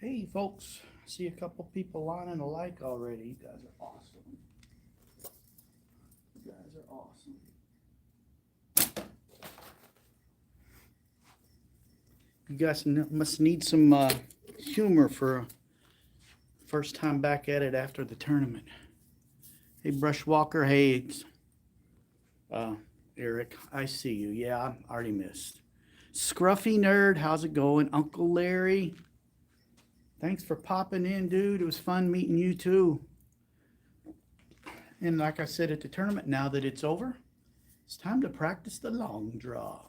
Hey folks, see a couple people lining a like already. You guys are awesome. You guys are awesome. You guys must need some humor for first time back at it after the tournament. Hey Brushwalker, hey uh, Eric, I see you. Yeah, I already missed. Scruffy Nerd, how's it going? Uncle Larry, thanks for popping in, dude. It was fun meeting you too. And like I said at the tournament, now that it's over, it's time to practice the long draw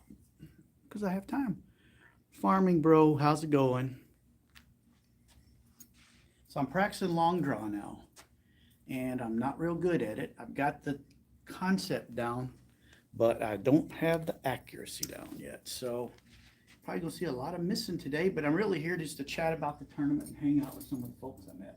because I have time. Farming Bro, how's it going? So I'm practicing long draw now, and I'm not real good at it. I've got the concept down, but I don't have the accuracy down yet. So probably gonna see a lot of missing today, but I'm really here just to chat about the tournament and hang out with some of the folks I met.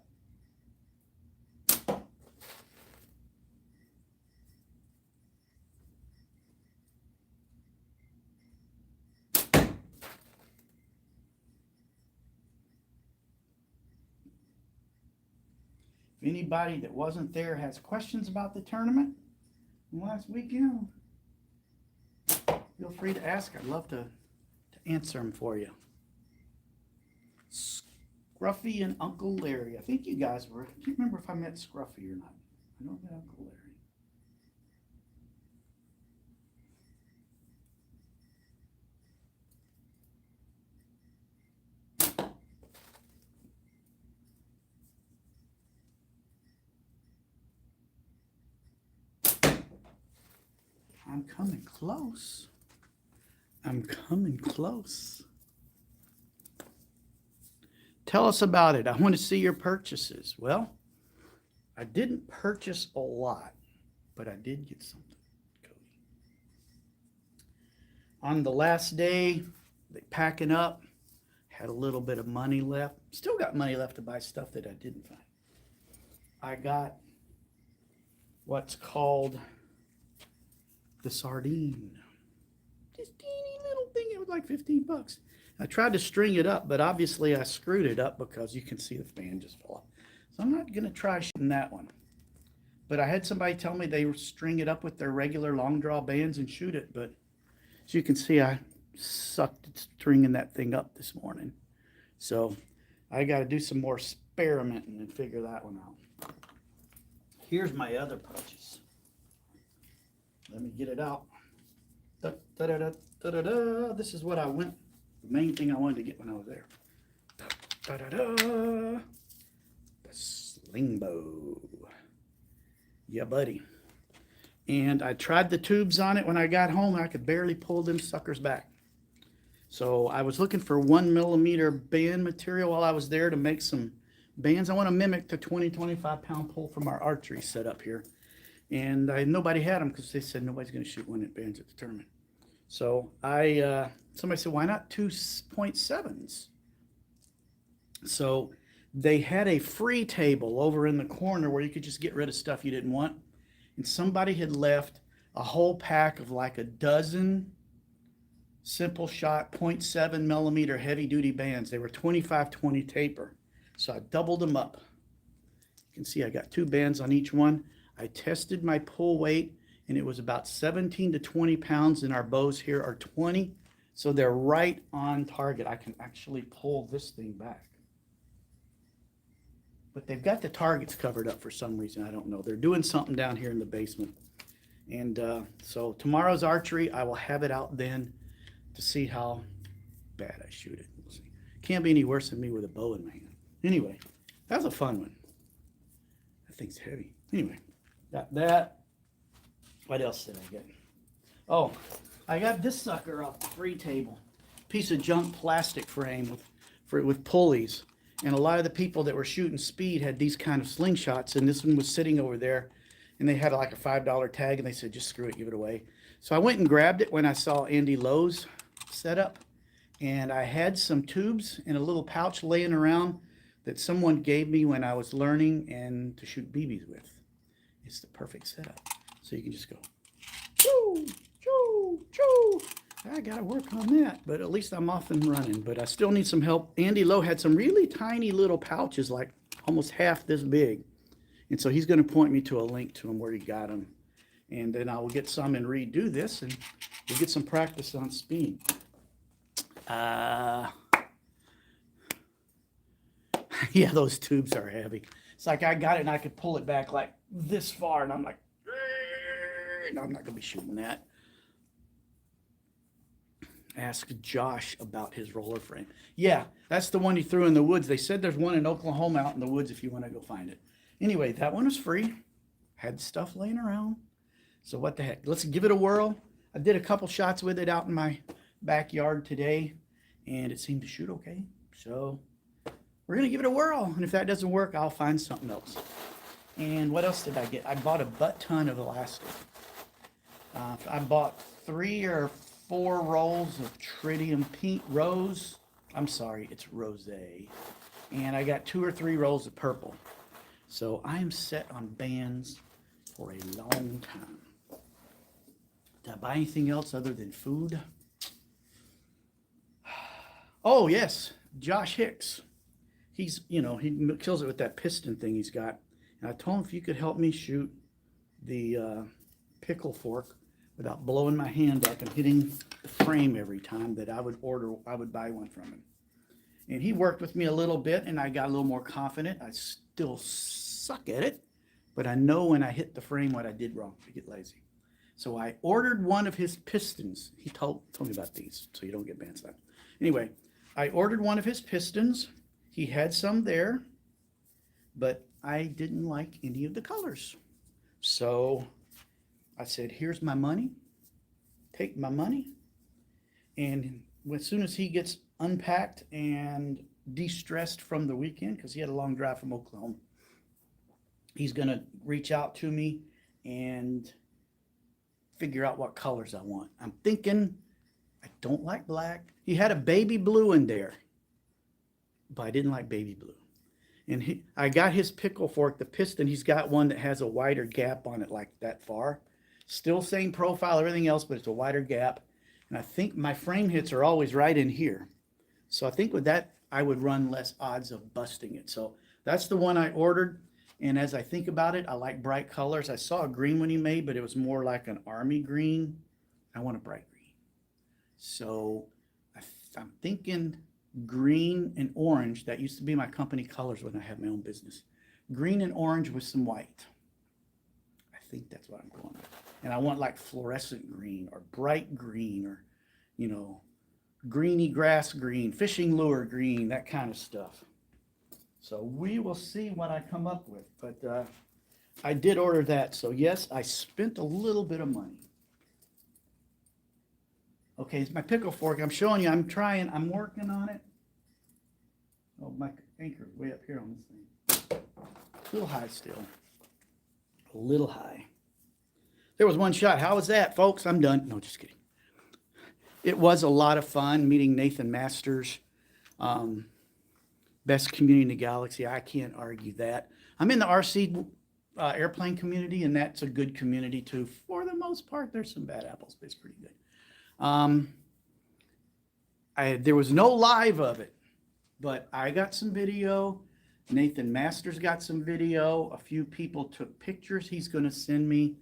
If anybody that wasn't there has questions about the tournament from last weekend, feel free to ask. I'd love to answer them for you. Scruffy and Uncle Larry. I think you guys were. I can't remember if I met Scruffy or not. I know I met Uncle Larry. I'm coming close. I'm coming close. Tell us about it. I want to see your purchases. Well, I didn't purchase a lot, but I did get something, Cody. On the last day, they packing up, had a little bit of money left. Still got money left to buy stuff that I didn't find. I got what's called the sardine. This teeny little thing, it was like 15 bucks. I tried to string it up, but obviously I screwed it up because you can see the fan just fall off. So I'm not going to try shooting that one. But I had somebody tell me they string it up with their regular long draw bands and shoot it. But as you can see, I sucked at stringing that thing up this morning. So I got to do some more experimenting and figure that one out. Here's my other purchase. Let me get it out. Da, da, da, da, da, da, da. This is what I went, the main thing I wanted to get when I was there. Da, da, da, da. The sling bow. Yeah, buddy. And I tried the tubes on it when I got home. I could barely pull them suckers back. So I was looking for 1mm band material while I was there to make some bands. I want to mimic the 20-25 pound pull from our archery setup here. And nobody had them because they said nobody's going to shoot one at bands at the tournament. So somebody said, why not 2.7s? So they had a free table over in the corner where you could just get rid of stuff you didn't want. And somebody had left a whole pack of like a dozen Simple Shot 0.7mm heavy duty bands. They were 25-20 taper. So I doubled them up. You can see I got 2 bands on each one. I tested my pull weight, and it was about 17 to 20 pounds, and our bows here are 20. So they're right on target. I can actually pull this thing back. But they've got the targets covered up for some reason. I don't know. They're doing something down here in the basement. And so tomorrow's archery, I will have it out then to see how bad I shoot it. We'll see. Can't be any worse than me with a bow in my hand. Anyway, that was a fun one. That thing's heavy. Anyway. Got that. What else did I get? Oh, I got this sucker off the free table. Piece of junk plastic frame with pulleys. And a lot of the people that were shooting speed had these kind of slingshots, and this one was sitting over there, and they had like a $5 tag, and they said, just screw it, give it away. So I went and grabbed it when I saw Andy Lowe's setup, and I had some tubes in a little pouch laying around that someone gave me when I was learning and to shoot BBs with. It's the perfect setup. So you can just go, choo, choo, choo. I got to work on that, but at least I'm off and running. But I still need some help. Andy Lowe had some really tiny little pouches, like almost half this big. And so he's going to point me to a link to him where he got them. And then I will get some and redo this, and we'll get some practice on speed. Yeah, those tubes are heavy. It's like I got it and I could pull it back like this far, and I'm like, no, I'm not going to be shooting that. Ask Josh about his roller frame. Yeah, that's the one he threw in the woods. They said there's one in Oklahoma out in the woods if you want to go find it. Anyway, that one was free. Had stuff laying around. So what the heck? Let's give it a whirl. I did a couple shots with it out in my backyard today, and it seemed to shoot okay. So we're going to give it a whirl. And if that doesn't work, I'll find something else. And what else did I get? I bought a butt ton of elastic. I bought 3 or 4 rolls of Tritium Pink Rose. I'm sorry, it's Rosé. And I got 2 or 3 rolls of purple. So I am set on bands for a long time. Did I buy anything else other than food? Oh, yes, Josh Hicks. He's, he kills it with that piston thing he's got. And I told him if you could help me shoot the pickle fork without blowing my hand up and hitting the frame every time, that I would buy one from him. And he worked with me a little bit, and I got a little more confident. I still suck at it, but I know when I hit the frame what I did wrong. I get lazy. So I ordered one of his pistons. He told me about these, so you don't get band slapped. Anyway, I ordered one of his pistons. He had some there, but I didn't like any of the colors. So I said, here's my money. Take my money. And as soon as he gets unpacked and de-stressed from the weekend, because he had a long drive from Oklahoma, he's going to reach out to me and figure out what colors I want. I'm thinking I don't like black. He had a baby blue in there, but I didn't like baby blue. And I got his pickle fork, the piston. He's got one that has a wider gap on it, like that far. Still same profile, everything else, but it's a wider gap. And I think my frame hits are always right in here. So I think with that, I would run less odds of busting it. So that's the one I ordered. And as I think about it, I like bright colors. I saw a green one he made, but it was more like an army green. I want a bright green. So I'm thinking green and orange. That used to be my company colors when I had my own business. Green and orange with some white. I think that's what I'm going with. And I want like fluorescent green or bright green or, greeny grass green, fishing lure green, that kind of stuff. So we will see what I come up with. But I did order that. So yes, I spent a little bit of money. Okay, it's my pickle fork. I'm showing you. I'm working on it. Oh, my anchor's way up here on this thing. A little high still. A little high. There was one shot. How was that, folks? I'm done. No, just kidding. It was a lot of fun meeting Nathan Masters. Best community in the galaxy. I can't argue that. I'm in the RC airplane community, and that's a good community too. For the most part, there's some bad apples, but it's pretty good. There was no live of it, but I got some video. Nathan Masters got some video. A few people took pictures. He's going to send me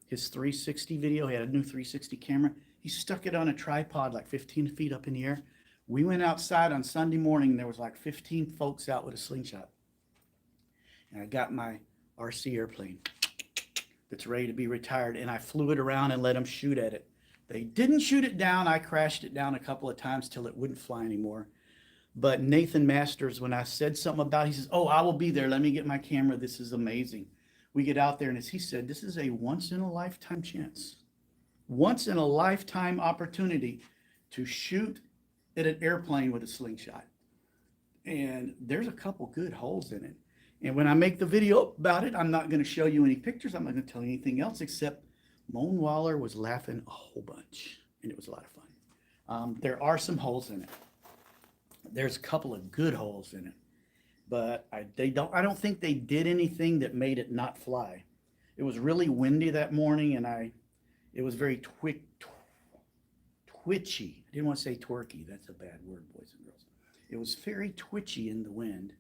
his 360 video. He had a new 360 camera. He stuck it on a tripod like 15 feet up in the air. We went outside on Sunday morning, and there was like 15 folks out with a slingshot. And I got my RC airplane that's ready to be retired, and I flew it around and let them shoot at it. They didn't shoot it down. I crashed it down a couple of times till it wouldn't fly anymore. But Nathan Masters, when I said something about it, he says, oh, I will be there. Let me get my camera. This is amazing. We get out there, and as he said, this is a once-in-a-lifetime chance. Once-in-a-lifetime opportunity to shoot at an airplane with a slingshot. And there's a couple good holes in it. And when I make the video about it, I'm not going to show you any pictures. I'm not going to tell you anything else except Moan Waller was laughing a whole bunch, and it was a lot of fun. There are some holes in it. There's a couple of good holes in it, but I don't think they did anything that made it not fly. It was really windy that morning, and it was very twitchy. I didn't want to say twerky. That's a bad word, boys and girls. It was very twitchy in the wind.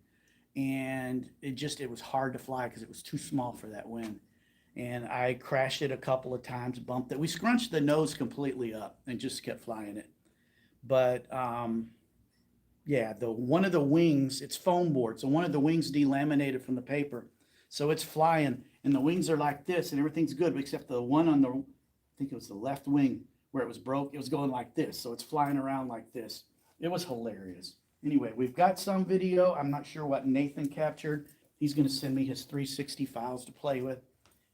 And it was hard to fly because it was too small for that wind. And I crashed it a couple of times, bumped it. We scrunched the nose completely up and just kept flying it. But yeah, the one of the wings, it's foam board, so one of the wings delaminated from the paper, so it's flying, and the wings are like this, and everything's good except the one on the, I think it was the left wing where it was broke. It was going like this, so it's flying around like this. It was hilarious. Anyway, we've got some video. I'm not sure what Nathan captured. He's going to send me his 360 files to play with,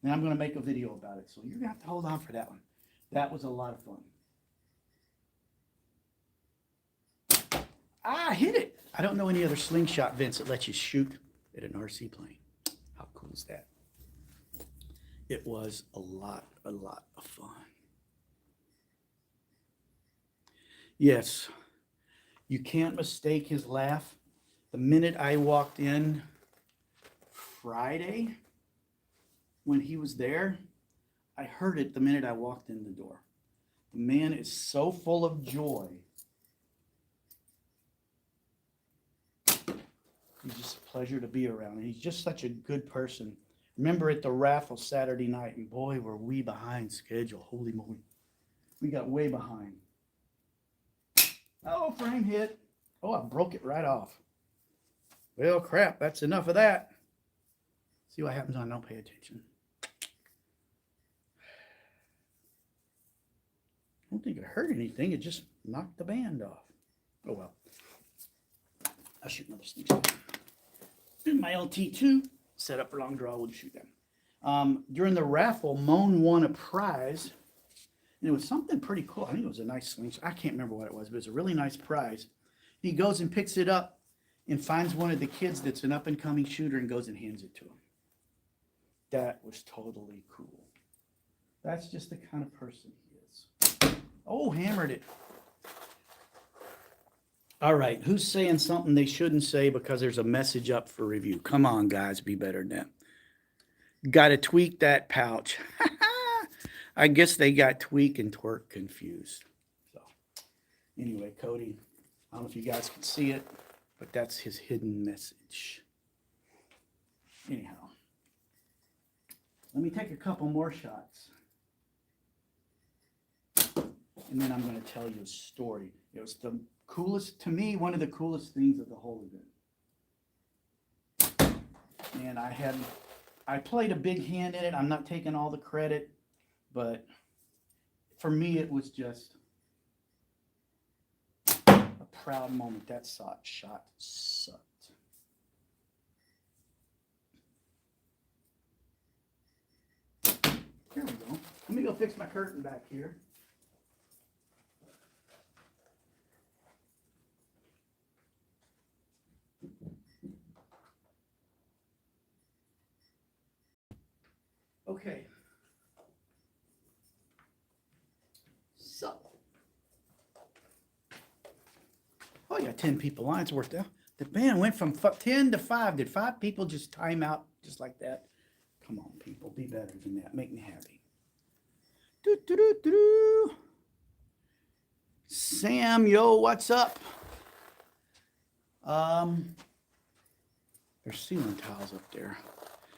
and I'm going to make a video about it. So you're going to have to hold on for that one. That was a lot of fun. I hit it. I don't know any other slingshot vents that let you shoot at an RC plane. How cool is that? It was a lot of fun. Yes, you can't mistake his laugh. The minute I walked in Friday, when he was there, I heard it the minute I walked in the door. The man is so full of joy. He's just a pleasure to be around. And he's just such a good person. Remember at the raffle Saturday night, and boy, were we behind schedule. Holy moly. We got way behind. Oh, frame hit. Oh, I broke it right off. Well, crap, that's enough of that. See what happens when I don't pay attention. I don't think it hurt anything. It just knocked the band off. Oh, well. I'll shoot another sneak shot. My LT2 set up for long draw. We'll shoot them. During the raffle, Moan won a prize. And it was something pretty cool. I think it was a nice slingshot. I can't remember what it was, but it was a really nice prize. He goes and picks it up and finds one of the kids that's an up-and-coming shooter and goes and hands it to him. That was totally cool. That's just the kind of person he is. Oh, hammered it. All right, who's saying something they shouldn't say because there's a message up for review? Come on, guys, be better than that. Got to tweak that pouch. I guess they got tweak and twerk confused. So, anyway, Cody, I don't know if you guys can see it, but that's his hidden message. Anyhow, let me take a couple more shots. And then I'm going to tell you a story. It was the coolest, to me, one of the coolest things of the whole event. And I played a big hand in it. I'm not taking all the credit, but for me, it was just a proud moment. That shot sucked. Here we go. Let me go fix my curtain back here. Okay. So. Oh, you got 10 people on. It's worth it. The band went from 10 to 5. Did 5 people just time out just like that? Come on, people. Be better than that. Make me happy. Sam, yo, what's up? There's ceiling tiles up there.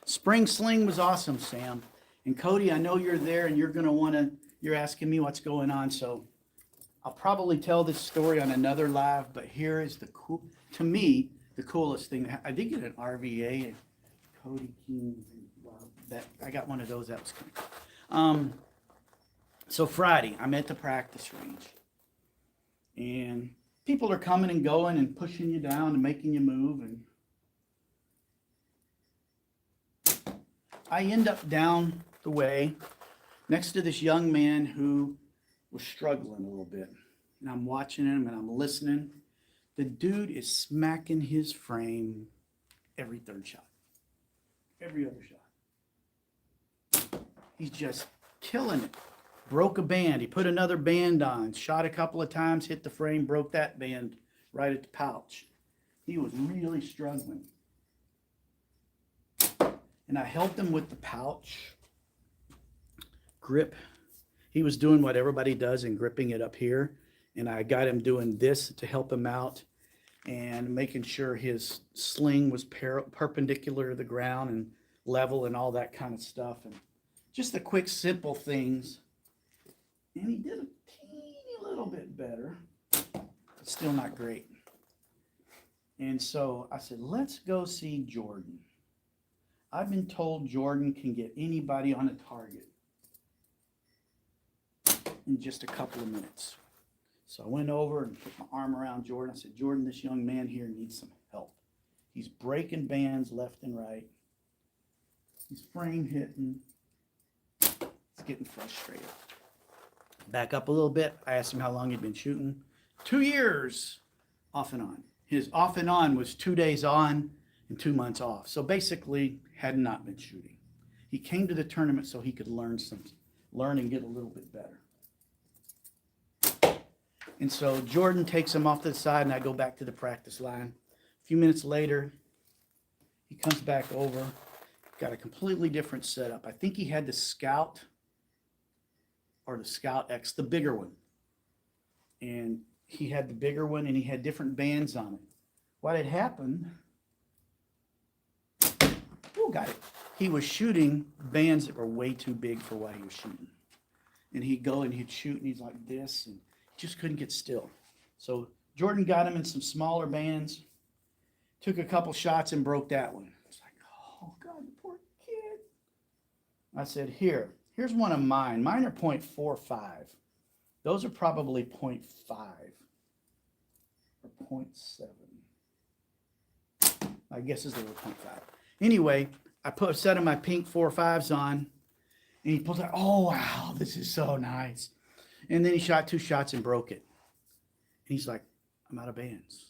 Spring Sling was awesome, Sam. And Cody, I know you're there and you're asking me what's going on. So I'll probably tell this story on another live, but here is to me, the coolest thing. I did get an RVA and Cody King. I got one of those. That was cool. So Friday, I'm at the practice range. And people are coming and going and pushing you down and making you move. And I end up down the way next to this young man who was struggling a little bit. And I'm watching him and I'm listening. The dude is smacking his frame every third shot. Every other shot. He's just killing it. Broke a band. He put another band on. Shot a couple of times, hit the frame, broke that band right at the pouch. He was really struggling. And I helped him with the pouch grip. He was doing what everybody does and gripping it up here. And I got him doing this to help him out and making sure his sling was perpendicular to the ground and level and all that kind of stuff. And just the quick, simple things. And he did a teeny little bit better. Still not great. And so I said, let's go see Jordan. I've been told Jordan can get anybody on a target in just a couple of minutes. So I went over and put my arm around Jordan. I said, Jordan, this young man here needs some help. He's breaking bands left and right. He's frame hitting. He's getting frustrated. Back up a little bit. I asked him how long he'd been shooting. 2 years off and on. His off and on was 2 days on and 2 months off. So basically had not been shooting. He came to the tournament so he could learn and get a little bit better. And so Jordan takes him off to the side and I go back to the practice line. A few minutes later, he comes back over, got a completely different setup. I think he had the Scout or the Scout X, the bigger one. And he had the bigger one and he had different bands on it. What had happened, got it. He was shooting bands that were way too big for what he was shooting. And he'd go and he'd shoot and he's like this and he just couldn't get still. So Jordan got him in some smaller bands, took a couple shots and broke that one. It's like, oh God, the poor kid. I said, here's one of mine. Mine are 0.45. Those are probably 0.5 or 0.7. My guess is they were 0.5. Anyway, I put a set of my pink 4.5s on, and he pulls out, oh, wow, this is so nice. And then he shot 2 shots and broke it. And he's like, I'm out of bands.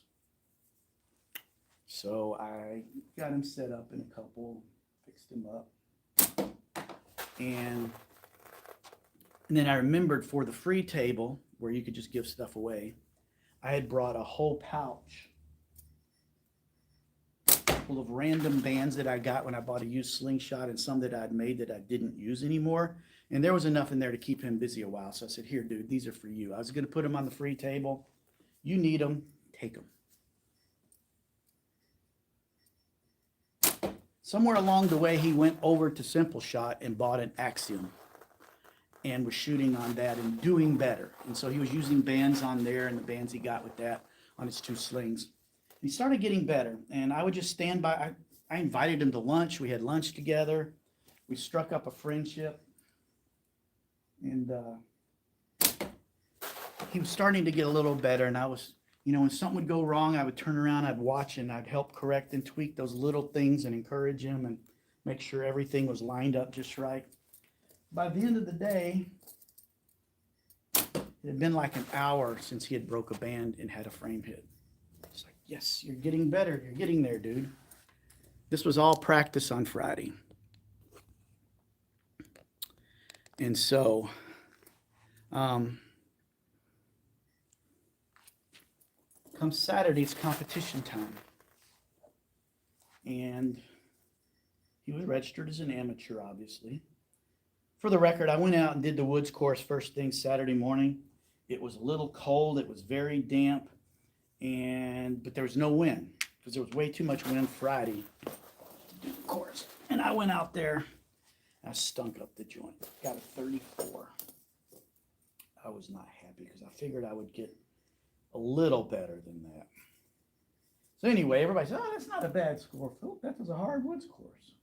So I got him set up in a couple, fixed him up. And then I remembered for the free table, where you could just give stuff away, I had brought a whole pouch full of random bands that I got when I bought a used slingshot and some that I'd made that I didn't use anymore. And there was enough in there to keep him busy a while. So I said, here, dude, these are for you. I was going to put them on the free table. You need them, take them. Somewhere along the way, he went over to Simple Shot and bought an Axiom and was shooting on that and doing better. And so he was using bands on there and the bands he got with that on his 2 slings. He started getting better, and I would just stand by. I invited him to lunch. We had lunch together. We struck up a friendship, and he was starting to get a little better. And I was, when something would go wrong, I would turn around, I'd watch, and I'd help correct and tweak those little things and encourage him and make sure everything was lined up just right. By the end of the day, it had been like an hour since he had broke a band and had a frame hit. It's like, yes, you're getting better. You're getting there, dude. This was all practice on Friday. And so, come Saturday, it's competition time. And he was registered as an amateur, obviously. For the record, I went out and did the woods course first thing Saturday morning. It was a little cold. It was very damp. But there was no wind because there was way too much wind Friday to do the course. And I went out there. I stunk up the joint. Got a 34. I was not happy because I figured I would get a little better than that. So anyway, everybody said, oh, that's not a bad score, Philip. That was a hard woods course.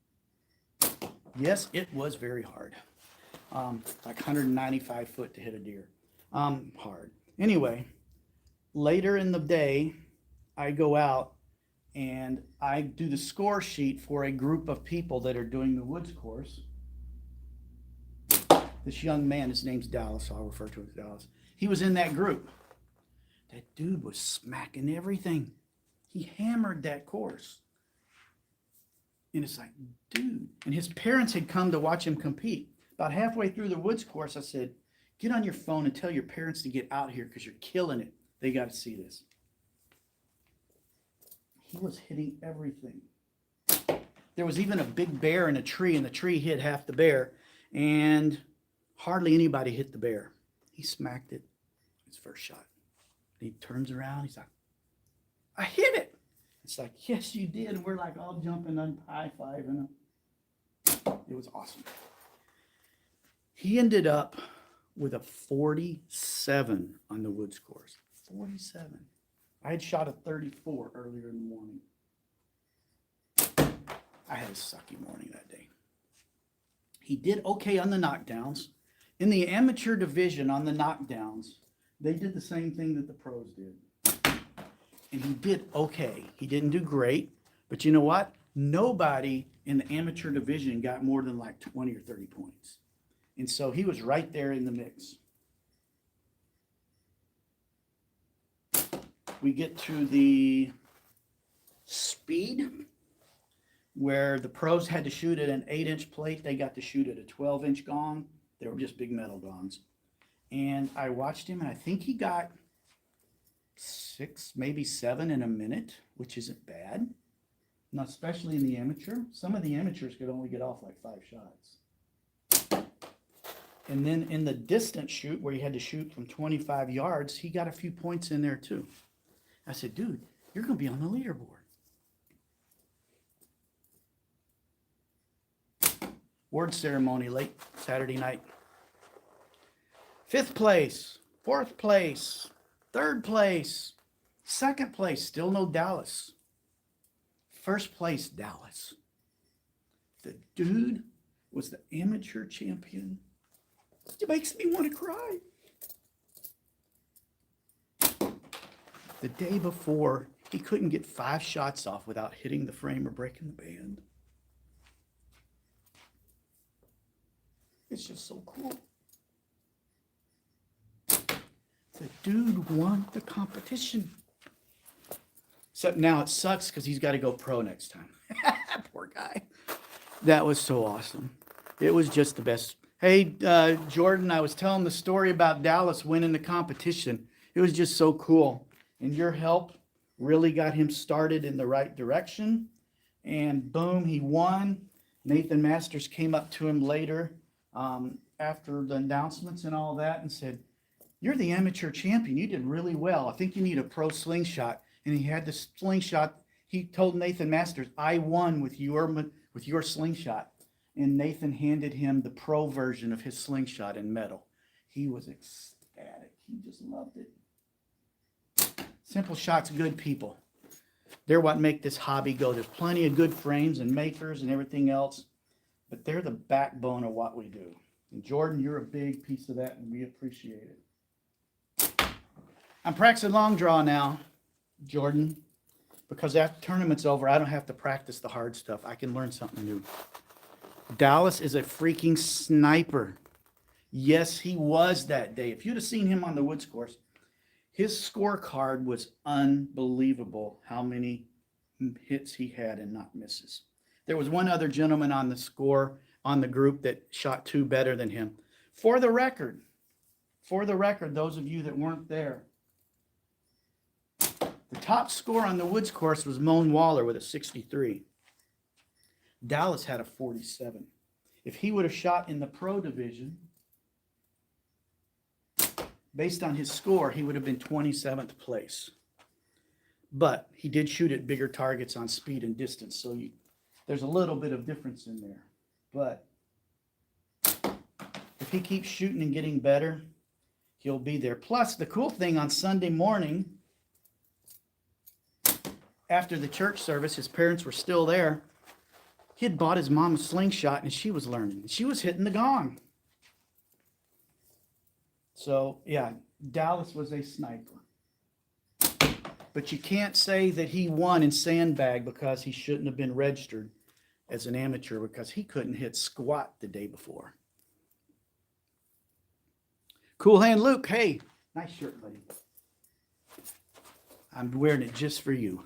Yes, it was very hard. Like 195 foot to hit a deer. Hard. Anyway, later in the day, I go out and I do the score sheet for a group of people that are doing the woods course. This young man, his name's Dallas, so I'll refer to him as Dallas. He was in that group. That dude was smacking everything. He hammered that course. And it's like, dude. And his parents had come to watch him compete. About halfway through the woods course, I said, get on your phone and tell your parents to get out here because you're killing it. They got to see this. He was hitting everything. There was even a big bear in a tree, and the tree hit half the bear. And Hardly anybody hit the bear. He smacked it. His first shot. He turns around. He's like, I hit it. It's like, yes, you did. And we're like all jumping and high-fiving him. It was awesome. He ended up with a 47 on the woods course. 47. I had shot a 34 earlier in the morning. I had a sucky morning that day. He did okay on the knockdowns. In the amateur division on the knockdowns, they did the same thing that the pros did. And he did okay. He didn't do great, but you know what? Nobody in the amateur division got more than like 20 or 30 points. And so he was right there in the mix. We get to the speed, where the pros had to shoot at an 8-inch plate. They got to shoot at a 12-inch gong. They were just big metal gongs. And I watched him, and I think he got 6, maybe 7 in a minute, which isn't bad. Not especially in the amateur. Some of the amateurs could only get off like 5 shots. And then in the distance shoot, where he had to shoot from 25 yards, he got a few points in there too. I said, dude, you're going to be on the leaderboard. Award ceremony late Saturday night. 5th place, 4th place, 3rd place, 2nd place, still no Dallas. 1st place, Dallas. The dude was the amateur champion. It makes me want to cry. The day before, he couldn't get 5 shots off without hitting the frame or breaking the band. It's just so cool. The dude won the competition. Except now it sucks because he's got to go pro next time. Poor guy. That was so awesome. It was just the best. Hey, Jordan, I was telling the story about Dallas winning the competition. It was just so cool. And your help really got him started in the right direction. And boom, he won. Nathan Masters came up to him later after the announcements and all that and said, you're the amateur champion. You did really well. I think you need a pro slingshot. And he had the slingshot. He told Nathan Masters, I won with your slingshot. And Nathan handed him the pro version of his slingshot in metal. He was ecstatic. He just loved it. Simple Shots, good people. They're what make this hobby go. There's plenty of good frames and makers and everything else, but they're the backbone of what we do. And Jordan, you're a big piece of that, and we appreciate it. I'm practicing long draw now, Jordan, because after the tournament's over, I don't have to practice the hard stuff. I can learn something new. Dallas is a freaking sniper. Yes, he was that day. If you'd have seen him on the woods course, his scorecard was unbelievable how many hits he had and not misses. There was one other gentleman on the score on the group that shot 2 better than him. For the record, those of you that weren't there, the top score on the woods course was Moan Waller with a 63. Dallas had a 47. If he would have shot in the pro division, based on his score, he would have been 27th place. But he did shoot at bigger targets on speed and distance, so there's a little bit of difference in there. But if he keeps shooting and getting better, he'll be there. Plus, the cool thing on Sunday morning, after the church service, his parents were still there. He had bought his mom a slingshot, and she was learning. She was hitting the gong. So, yeah, Dallas was a sniper. But you can't say that he won in sandbag because he shouldn't have been registered as an amateur because he couldn't hit squat the day before. Cool Hand Luke, hey, nice shirt, buddy. I'm wearing it just for you.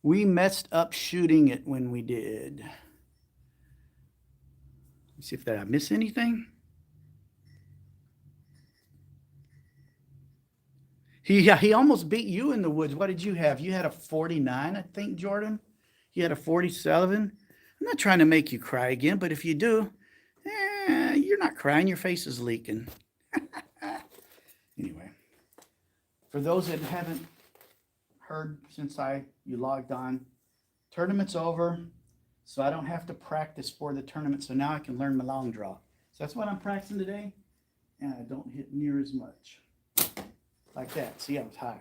We messed up shooting it when we did. Let's see if I miss anything. He almost beat you in the woods. What did you have? You had a 49, I think, Jordan. You had a 47. I'm not trying to make you cry again, but if you do, you're not crying. Your face is leaking. Anyway, for those that haven't heard since you logged on, tournament's over, so I don't have to practice for the tournament. So now I can learn my long draw. So that's what I'm practicing today, and I don't hit near as much. Like that. See, I was high.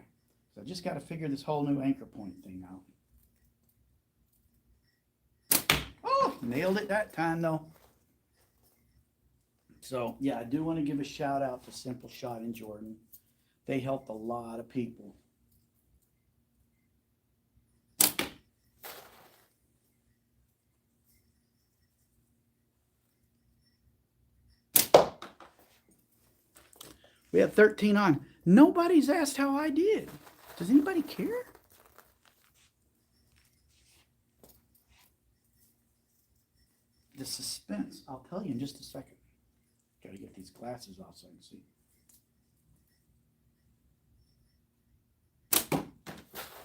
So I just got to figure this whole new anchor point thing out. Oh, nailed it that time though. So yeah, I do want to give a shout out to Simple Shot in Jordan. They helped a lot of people. We have 13 on. Nobody's asked how I did. Does anybody care? The suspense. I'll tell you in just a second. Got to get these glasses off so I can see.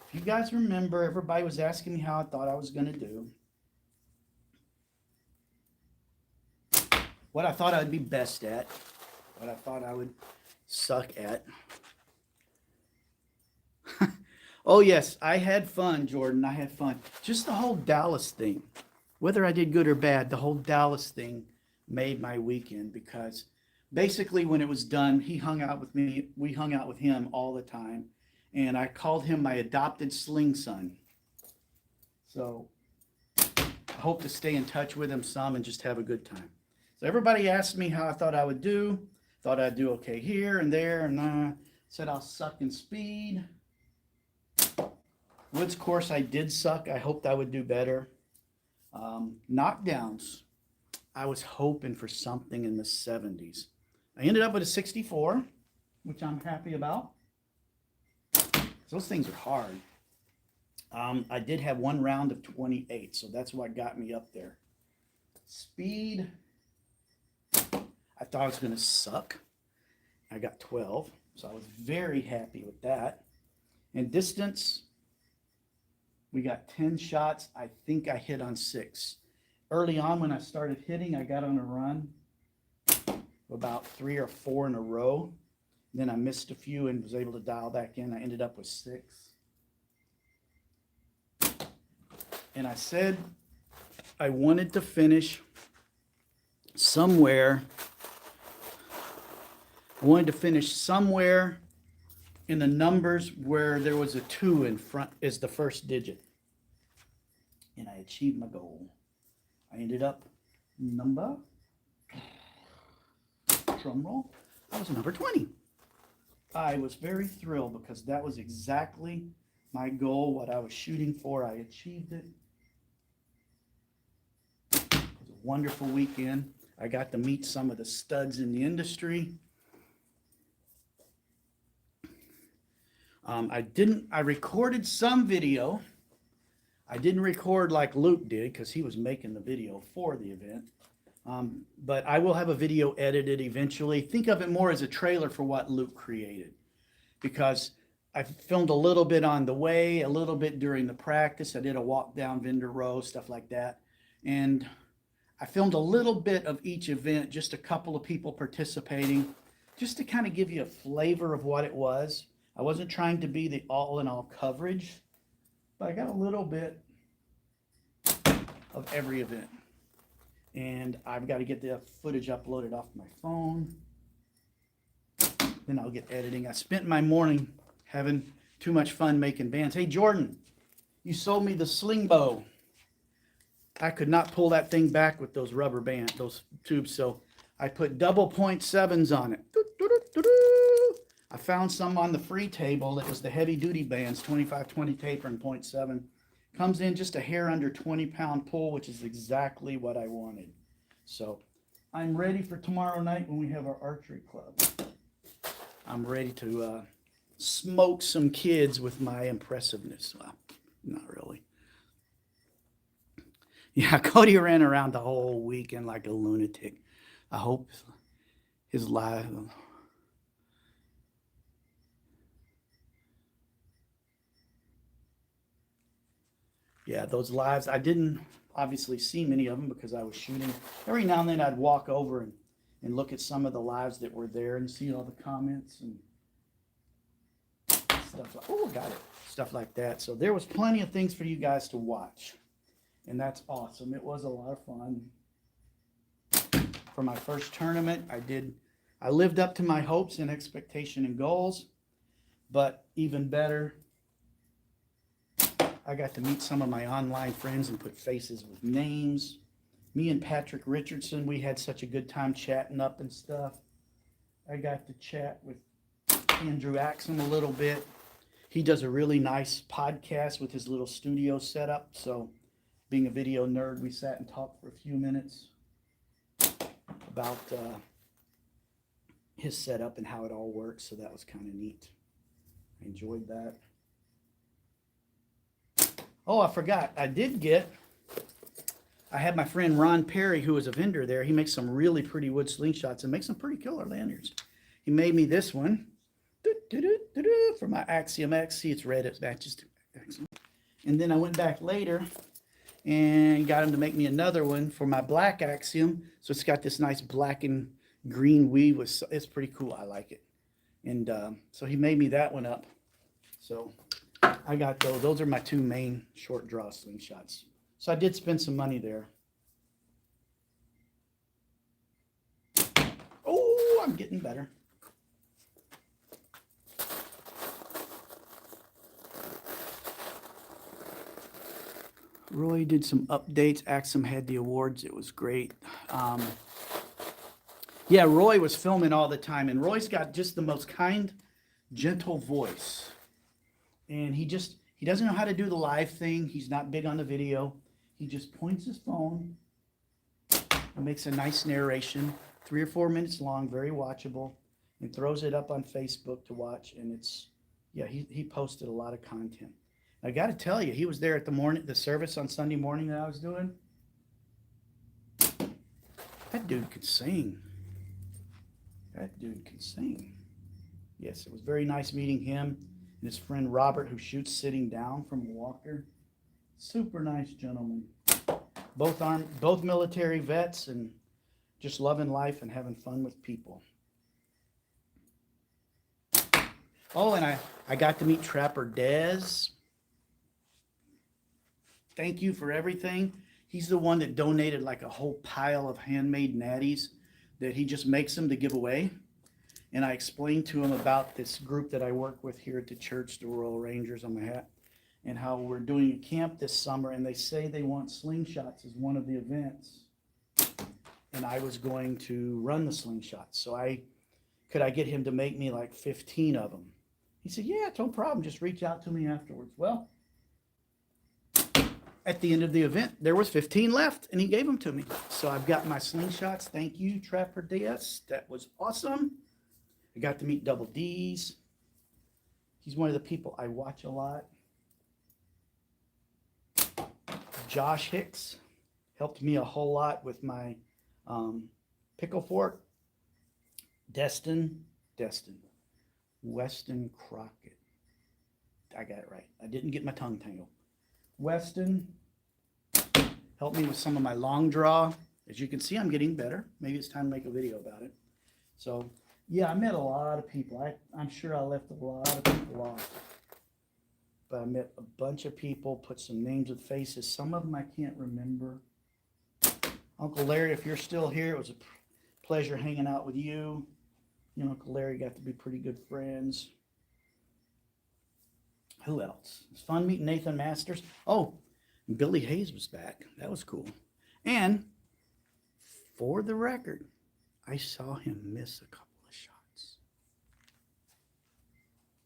If you guys remember, everybody was asking me how I thought I was going to do. What I thought I'd be best at. What I thought I would suck at. Oh yes, I had fun, Jordan. I had fun. Just the whole Dallas thing. Whether I did good or bad, the whole Dallas thing made my weekend, because basically when it was done, he hung out with me. We hung out with him all the time. And I called him my adopted sling son. So I hope to stay in touch with him some and just have a good time. So everybody asked me how I thought I would do. Thought I'd do okay here and there, and said I'll suck in speed. Woods course, I did suck. I hoped I would do better. Knockdowns, I was hoping for something in the 70s. I ended up with a 64, which I'm happy about. Those things are hard. I did have one round of 28, so that's what got me up there. Speed, I thought I was going to suck. I got 12, so I was very happy with that. And distance, we got 10 shots. I think I hit on 6. Early on when I started hitting, I got on a run about 3 or 4 in a row. Then I missed a few and was able to dial back in. I ended up with 6. And I said I wanted to finish somewhere. I wanted to finish somewhere in the numbers where there was a 2 in front as the first digit. And I achieved my goal. I ended up number, drum roll, I was number 20. I was very thrilled because that was exactly my goal, what I was shooting for. I achieved it. It was a wonderful weekend. I got to meet some of the studs in the industry. I recorded some video. I didn't record like Luke did because he was making the video for the event. But I will have a video edited eventually. Think of it more as a trailer for what Luke created, because I filmed a little bit on the way, a little bit during the practice. I did a walk down vendor row, stuff like that. And I filmed a little bit of each event, just a couple of people participating, just to kind of give you a flavor of what it was. I wasn't trying to be the all-in-all coverage, but I got a little bit of every event. And I've got to get the footage uploaded off my phone. Then I'll get editing. I spent my morning having too much fun making bands. Hey, Jordan, you sold me the sling bow. I could not pull that thing back with those rubber bands, those tubes, so I put double .7s on it. I found some on the free table. It was the heavy duty bands, 25-20 taper and .7. Comes in just a hair under 20-pound pull, which is exactly what I wanted. So I'm ready for tomorrow night when we have our archery club. I'm ready to smoke some kids with my impressiveness. Well, not really. Yeah, Cody ran around the whole weekend like a lunatic. I hope his life... Yeah, those lives, I didn't obviously see many of them because I was shooting. Every now and then I'd walk over and look at some of the lives that were there and see all the comments and stuff like, oh, got it, stuff like that. So there was plenty of things for you guys to watch, and that's awesome. It was a lot of fun. For my first tournament, I lived up to my hopes and expectation and goals, but even better, I got to meet some of my online friends and put faces with names. Me and Patrick Richardson, we had such a good time chatting up and stuff. I got to chat with Andrew Axum a little bit. He does a really nice podcast with his little studio setup. So being a video nerd, we sat and talked for a few minutes about his setup and how it all works. So that was kind of neat. I enjoyed that. Oh, I forgot. I had my friend Ron Perry, who is a vendor there. He makes some really pretty wood slingshots and makes some pretty killer lanyards. He made me this one for my Axiom X. See, it's red. It matches to Axiom. And then I went back later and got him to make me another one for my black Axiom. So it's got this nice black and green weave. It's pretty cool. I like it. And so he made me that one up. So I got those. Those are my two main short draw slingshots. So I did spend some money there. Oh, I'm getting better. Roy did some updates. Axum had the awards. It was great. Yeah, Roy was filming all the time, and Roy's got just the most kind, gentle voice. And he doesn't know how to do the live thing. He's not big on the video. He just points his phone and makes a nice narration, 3 or 4 minutes long, very watchable, and throws it up on Facebook to watch. And he posted a lot of content. I got to tell you, he was there at the service on Sunday morning that I was doing. That dude could sing. That dude can sing. Yes, it was very nice meeting him and his friend Robert, who shoots sitting down from Walker. Super nice gentleman. Both military vets and just loving life and having fun with people. Oh, and I got to meet Trapper Dez. Thank you for everything. He's the one that donated like a whole pile of handmade natties that he just makes them to give away. And I explained to him about this group that I work with here at the church, the Royal Rangers on my hat, and how we're doing a camp this summer, and they say they want slingshots as one of the events. And I was going to run the slingshots. So could I get him to make me like 15 of them? He said, yeah, no problem. Just reach out to me afterwards. Well, at the end of the event, there was 15 left, and he gave them to me. So I've got my slingshots. Thank you, Trapper Diaz. That was awesome. I got to meet Double D's. He's one of the people I watch a lot. Josh Hicks helped me a whole lot with my pickle fork. Weston Crockett. I got it right. I didn't get my tongue tangled. Weston helped me with some of my long draw. As you can see, I'm getting better. Maybe it's time to make a video about it. So, yeah, I met a lot of people. I'm sure I left a lot of people off. But I met a bunch of people, put some names with faces. Some of them I can't remember. Uncle Larry, if you're still here, it was a pleasure hanging out with you. You and Uncle Larry got to be pretty good friends. Who else? It's fun meeting Nathan Masters. Oh, Billy Hayes was back. That was cool. And for the record, I saw him miss a couple of shots.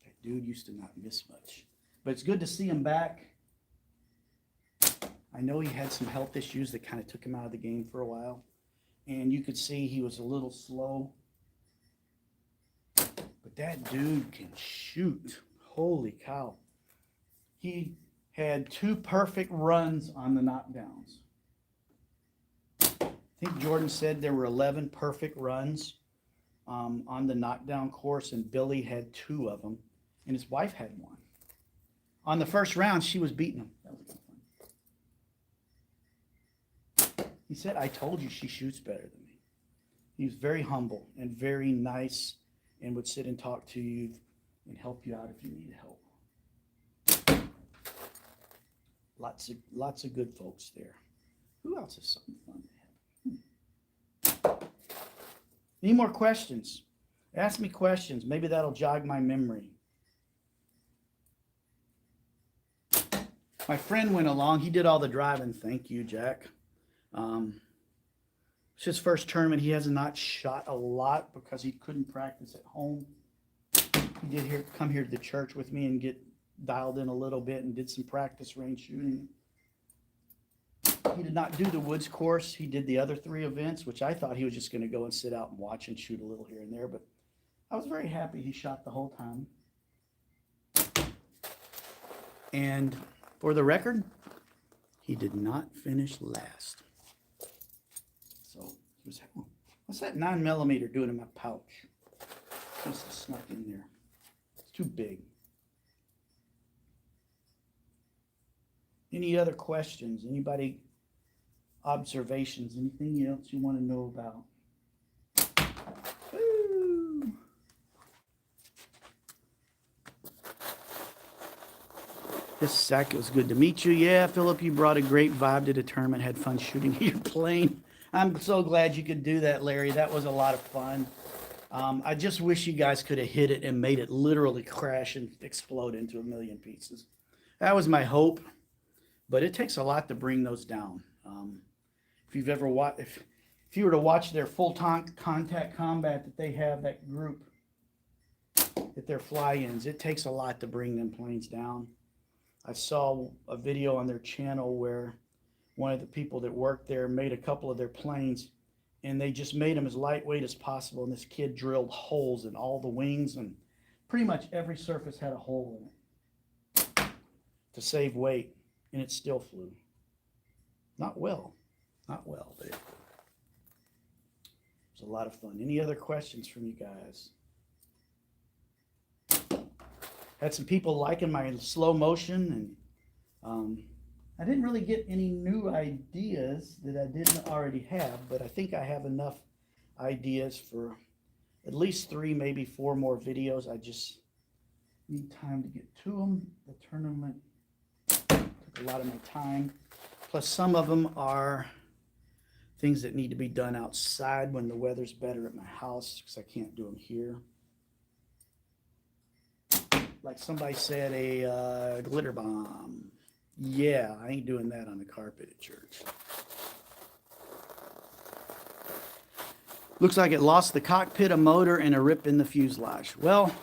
That dude used to not miss much. But it's good to see him back. I know he had some health issues that kind of took him out of the game for a while. And you could see he was a little slow. But that dude can shoot. Holy cow. He had 2 perfect runs on the knockdowns. I think Jordan said there were 11 perfect runs on the knockdown course, and Billy had 2 of them, and his wife had 1. On the first round, she was beating him. That was kind of fun. He said, I told you she shoots better than me. He was very humble and very nice and would sit and talk to you and help you out if you need help. Lots of good folks there. Who else is something fun to have? Any more questions? Ask me questions. Maybe that'll jog my memory. My friend went along. He did all the driving. Thank you, Jack. It's his first tournament. He has not shot a lot because he couldn't practice at home. He did come here to the church with me and get dialed in a little bit and did some practice range shooting. He did not do the woods course. He did the other 3 events, which I thought he was just going to go and sit out and watch and shoot a little here and there, but I was very happy he shot the whole time. And for the record, he did not finish last. So he was, what's that 9mm doing in my pouch? Must have snuck in there. It's too big. Any other questions? Anybody? Observations? Anything else you want to know about? Woo. This Zach, it was good to meet you. Yeah, Philip, you brought a great vibe to the tournament. Had fun shooting your plane. I'm so glad you could do that, Larry. That was a lot of fun. I just wish you guys could have hit it and made it literally crash and explode into a million pieces. That was my hope, but it takes a lot to bring those down. If you've ever watched, if you were to watch their full contact combat that they have, that group at their fly-ins, it takes a lot to bring them planes down. I saw a video on their channel where one of the people that worked there made a couple of their planes, and they just made them as lightweight as possible. And this kid drilled holes in all the wings, and pretty much every surface had a hole in it to save weight, and it still flew. Not well, but it was a lot of fun. Any other questions from you guys? Had some people liking my slow motion, and I didn't really get any new ideas that I didn't already have, but I think I have enough ideas for at least 3, maybe 4 more videos. I just need time to get to them. The tournament took a lot of my time. Plus, some of them are things that need to be done outside when the weather's better at my house, because I can't do them here. Like somebody said, a glitter bomb. Yeah, I ain't doing that on the carpet at church. Looks like it lost the cockpit, a motor, and a rip in the fuselage. Well,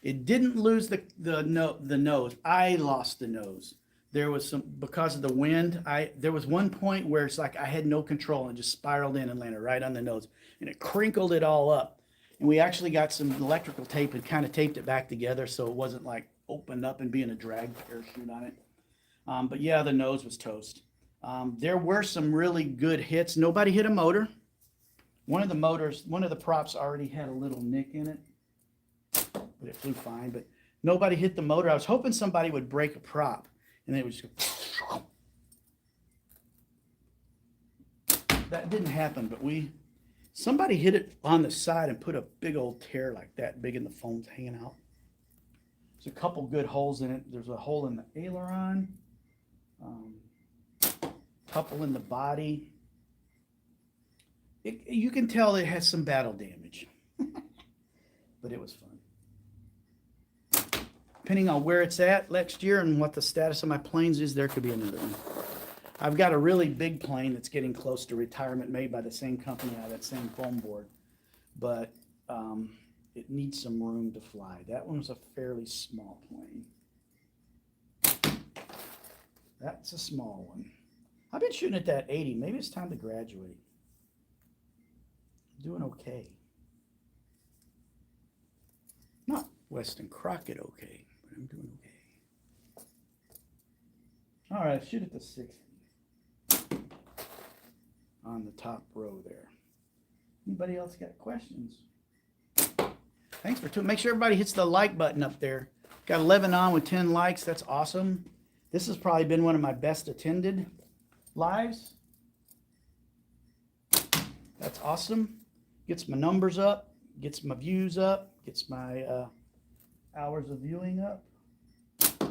it didn't lose the nose. I lost the nose. There was some, because of the wind, there was one point where it's like I had no control and just spiraled in and landed right on the nose. And it crinkled it all up. And we actually got some electrical tape and kind of taped it back together so it wasn't like opened up and being a drag parachute on it. But yeah, the nose was toast. There were some really good hits. Nobody hit a motor. One of the props already had a little nick in it, but it flew fine. But nobody hit the motor. I was hoping somebody would break a prop, and it would just go. That didn't happen, but somebody hit it on the side and put a big old tear like that, big, and the foam's hanging out. There's a couple good holes in it. There's a hole in the aileron, couple in the body. You can tell it has some battle damage, but it was fun. Depending on where it's at next year and what the status of my planes is, there could be another one. I've got a really big plane that's getting close to retirement, made by the same company out of that same foam board, but it needs some room to fly. That one's a fairly small plane. That's a small one. I've been shooting at that 80. Maybe it's time to graduate. I'm doing okay. Not Weston Crockett okay, but I'm doing okay. All right, shoot at the 60 on the top row there. Anybody else got questions? Thanks for tuning. Make sure everybody hits the like button up there. Got 11 on with 10 likes. That's awesome. This has probably been one of my best attended lives. That's awesome. Gets my numbers up, gets my views up, gets my hours of viewing up. I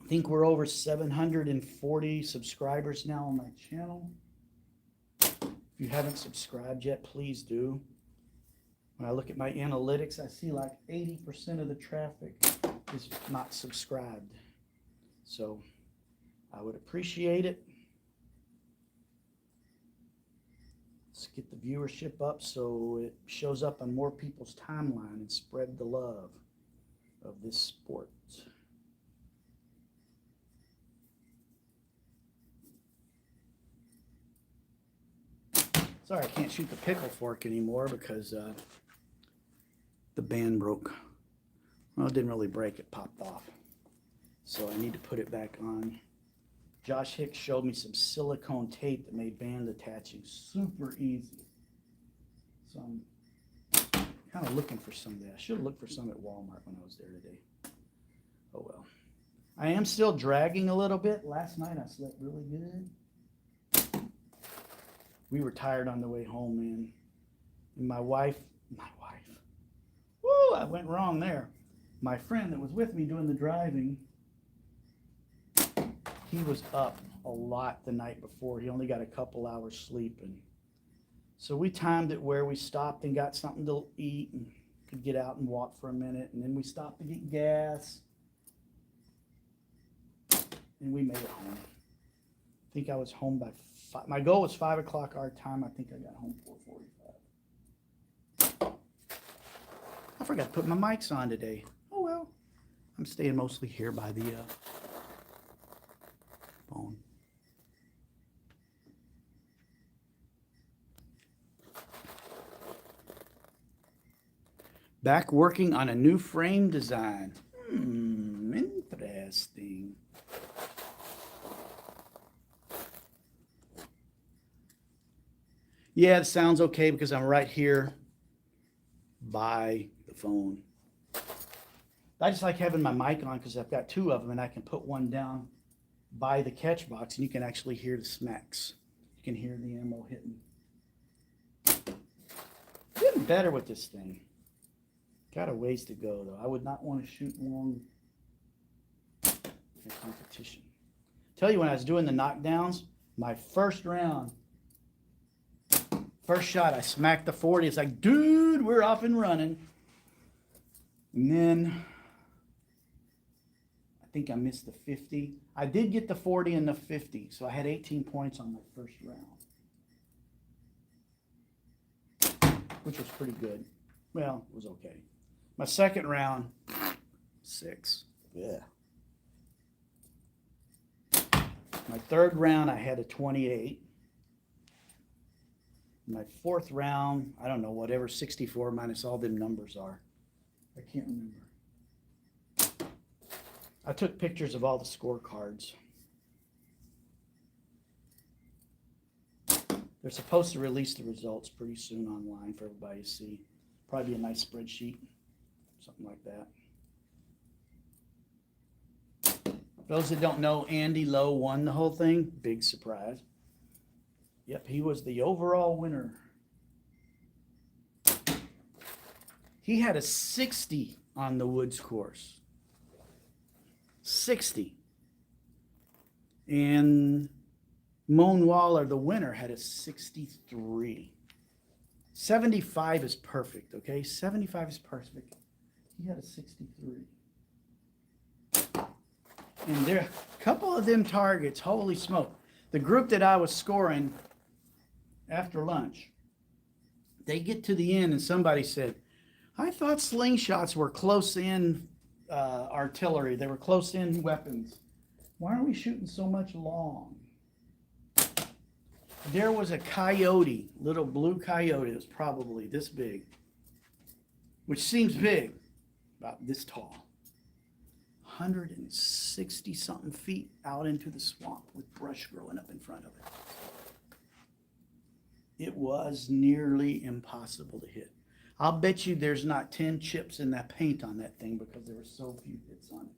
think we're over 740 subscribers now on my channel. If you haven't subscribed yet, please do. When I look at my analytics, I see like 80% of the traffic is not subscribed. So I would appreciate it. Let's get the viewership up so it shows up on more people's timeline and spread the love of this sport. Sorry, I can't shoot the pickle fork anymore because the band broke. Well, it didn't really break, it popped off. So I need to put it back on. Josh Hicks showed me some silicone tape that made band attaching super easy. So I'm kind of looking for some of that. I should have looked for some at Walmart when I was there today. Oh well. I am still dragging a little bit. Last night I slept really good. We were tired on the way home, man. And my wife, woo, I went wrong there. My friend that was with me doing the driving, he was up a lot the night before. He only got a couple hours sleep. And so we timed it where we stopped and got something to eat and could get out and walk for a minute. And then we stopped to get gas. And we made it home. I think I was home by 5. My goal was 5 o'clock our time. I think I got home 4:45. I forgot to put my mics on today. Oh well. I'm staying mostly here by the phone. Back working on a new frame design. Interesting. Yeah, it sounds okay because I'm right here by the phone. I just like having my mic on because I've got 2 of them and I can put one down by the catch box and you can actually hear the smacks. You can hear the ammo hitting. Getting better with this thing. Got a ways to go though. I would not want to shoot long in competition. Tell you, when I was doing the knockdowns, my first round, first shot, I smacked the 40. It's like, dude, we're off and running. And then I think I missed the 50. I did get the 40 and the 50, so I had 18 points on my first round, which was pretty good. Well, it was okay. My second round, 6. Yeah. My third round, I had a 28. My fourth round, I don't know, whatever 64 minus all them numbers are. I can't remember. I took pictures of all the scorecards. They're supposed to release the results pretty soon online for everybody to see. Probably a nice spreadsheet, something like that. Those that don't know, Andy Lowe won the whole thing. Big surprise. Yep, he was the overall winner. He had a 60 on the Woods course. 60. And Moan Waller, the winner, had a 63. 75 is perfect, okay? 75 is perfect. He had a 63. And there, a couple of them targets, holy smoke. The group that I was scoring after lunch, they get to the end and somebody said, I thought slingshots were close in artillery. They were close in weapons. Why are we shooting so much long? There was a coyote, little blue coyote. It was probably this big, which seems big, about this tall. 160 something feet out into the swamp with brush growing up in front of it. It was nearly impossible to hit. I'll bet you there's not 10 chips in that paint on that thing because there were so few hits on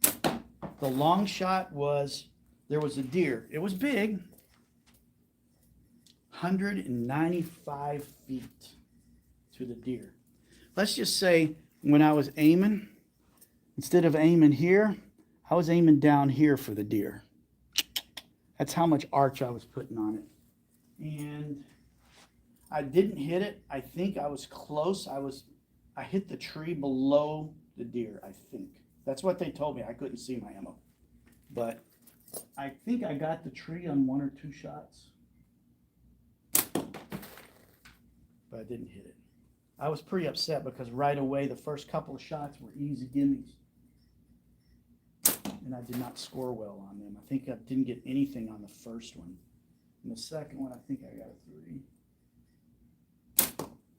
it. The long shot was, there was a deer. It was big. 195 feet to the deer. Let's just say when I was aiming, instead of aiming here, I was aiming down here for the deer. That's how much arch I was putting on it. And I didn't hit it. I think I was close. I hit the tree below the deer, I think. That's what they told me. I couldn't see my ammo. But I think I got the tree on 1 or 2 shots. But I didn't hit it. I was pretty upset because right away the first couple of shots were easy gimmies. And I did not score well on them. I think I didn't get anything on the first one. And the second one, I think I got a 3.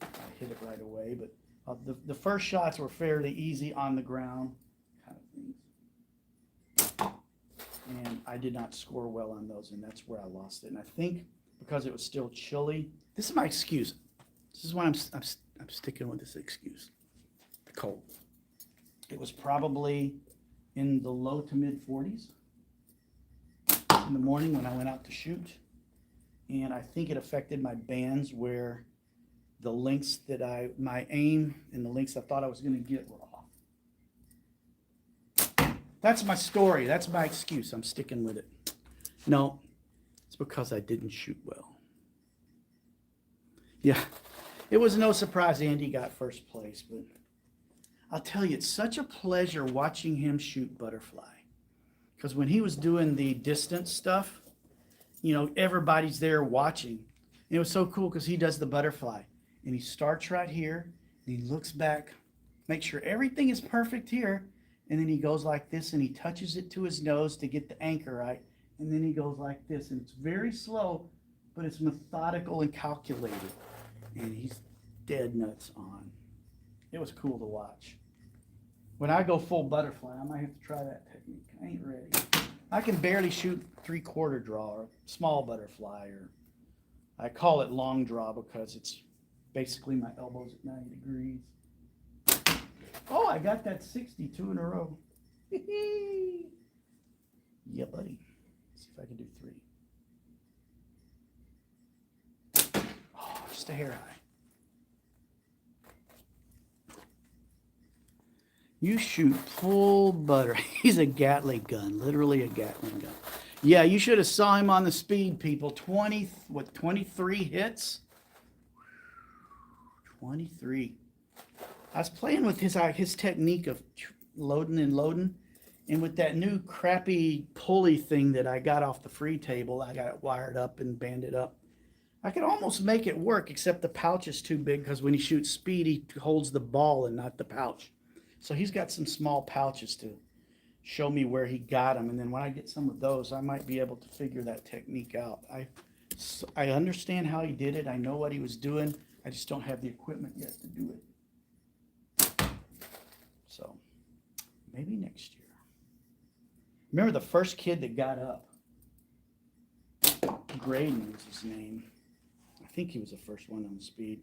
I hit it right away, but the first shots were fairly easy on the ground kind of things. And I did not score well on those, and that's where I lost it. And I think because it was still chilly, this is my excuse. This is why I'm sticking with this excuse. The cold. It was probably in the low to mid 40s in the morning when I went out to shoot. And I think it affected my bands where the links that my aim and the links I thought I was going to get were off. That's my story. That's my excuse. I'm sticking with it. No, it's because I didn't shoot well. Yeah, it was no surprise Andy got first place, but I'll tell you, it's such a pleasure watching him shoot butterfly. Because when he was doing the distance stuff, you know, everybody's there watching. And it was so cool because he does the butterfly. And he starts right here, and he looks back, makes sure everything is perfect here, and then he goes like this, and he touches it to his nose to get the anchor right, and then he goes like this, and it's very slow, but it's methodical and calculated, and he's dead nuts on. It was cool to watch. When I go full butterfly, I might have to try that technique. I ain't ready. I can barely shoot 3/4 draw or small butterfly, or I call it long draw because it's basically my elbows at 90 degrees. Oh, I got that 62 in a row. Yeah, buddy. Let's see if I can do 3. Oh, just a hair high. You shoot full butter. He's a Gatling gun, literally a Gatling gun. Yeah, you should have saw him on the speed, people. 23 hits? 23. I was playing with his technique of loading and loading, and with that new crappy pulley thing that I got off the free table, I got it wired up and banded up. I could almost make it work, except the pouch is too big because when he shoots speed, he holds the ball and not the pouch. So he's got some small pouches to show me where he got them, and then when I get some of those, I might be able to figure that technique out. I understand how he did it. I know what he was doing. I just don't have the equipment yet to do it. So maybe next year. Remember the first kid that got up? Graydon was his name. I think he was the first one on the speed.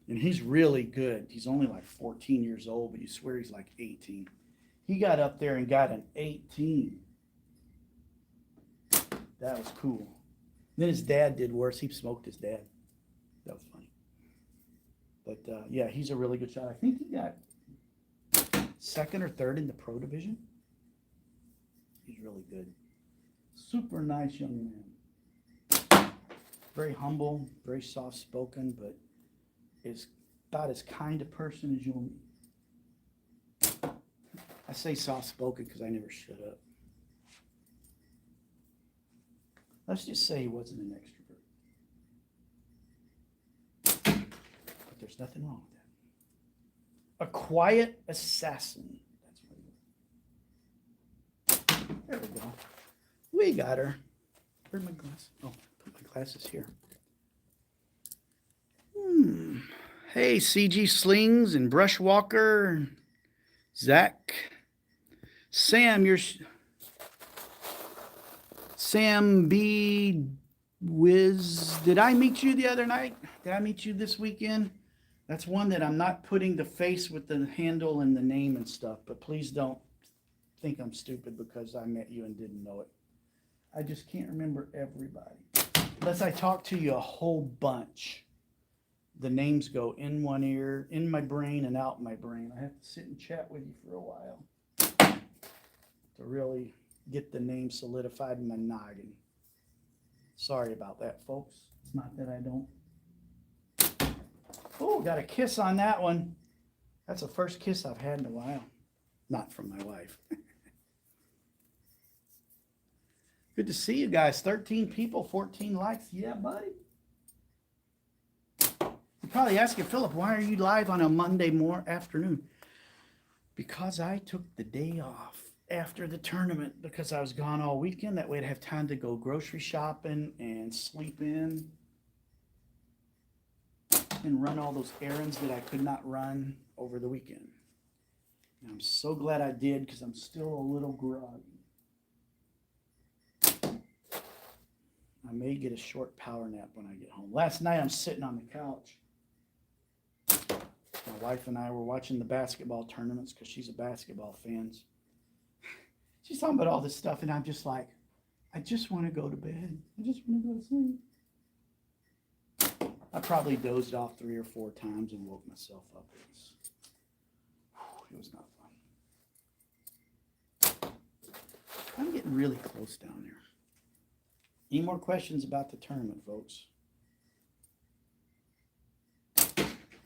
And he's really good. He's only like 14 years old, but you swear he's like 18. He got up there and got an 18. That was cool. Then his dad did worse. He smoked his dad. That was funny. But yeah, he's a really good shot. I think he got 2nd or 3rd in the pro division. He's really good. Super nice young man. Very humble, very soft spoken, but is about as kind a person as you'll meet. I say soft spoken because I never shut up. Let's just say he wasn't an extrovert. But there's nothing wrong with that. A quiet assassin. That's what he was. There we go. We got her. Where'd my glasses? Oh, put my glasses here. Hey, CG Slings and Brushwalker, Zach, Sam, Sam B. Wiz. Did I meet you the other night? Did I meet you this weekend? That's one that I'm not putting the face with the handle and the name and stuff, but please don't think I'm stupid because I met you and didn't know it. I just can't remember everybody. unless I talk to you a whole bunch, the names go in one ear, in my brain, and out my brain. I have to sit and chat with you for a while to really get the name solidified in my noggin. Sorry about that, folks. It's not that I don't. Oh, got a kiss on that one. That's the first kiss I've had in a while. Not from my wife. Good to see you guys. 13 people, 14 likes. Yeah, buddy. You're probably asking, Philip, why are you live on a Monday afternoon? Because I took the day off after the tournament because I was gone all weekend. That way I'd have time to go grocery shopping and sleep in and run all those errands that I could not run over the weekend. And I'm so glad I did because I'm still a little groggy. I may get a short power nap when I get home. Last night I'm sitting on the couch. My wife and I were watching the basketball tournaments because she's a basketball fan. She's talking about all this stuff and I'm just like, I just want to go to bed. I just want to go to sleep. I probably dozed off 3 or 4 times and woke myself up. It was not fun. I'm getting really close down there. Any more questions about the tournament, folks?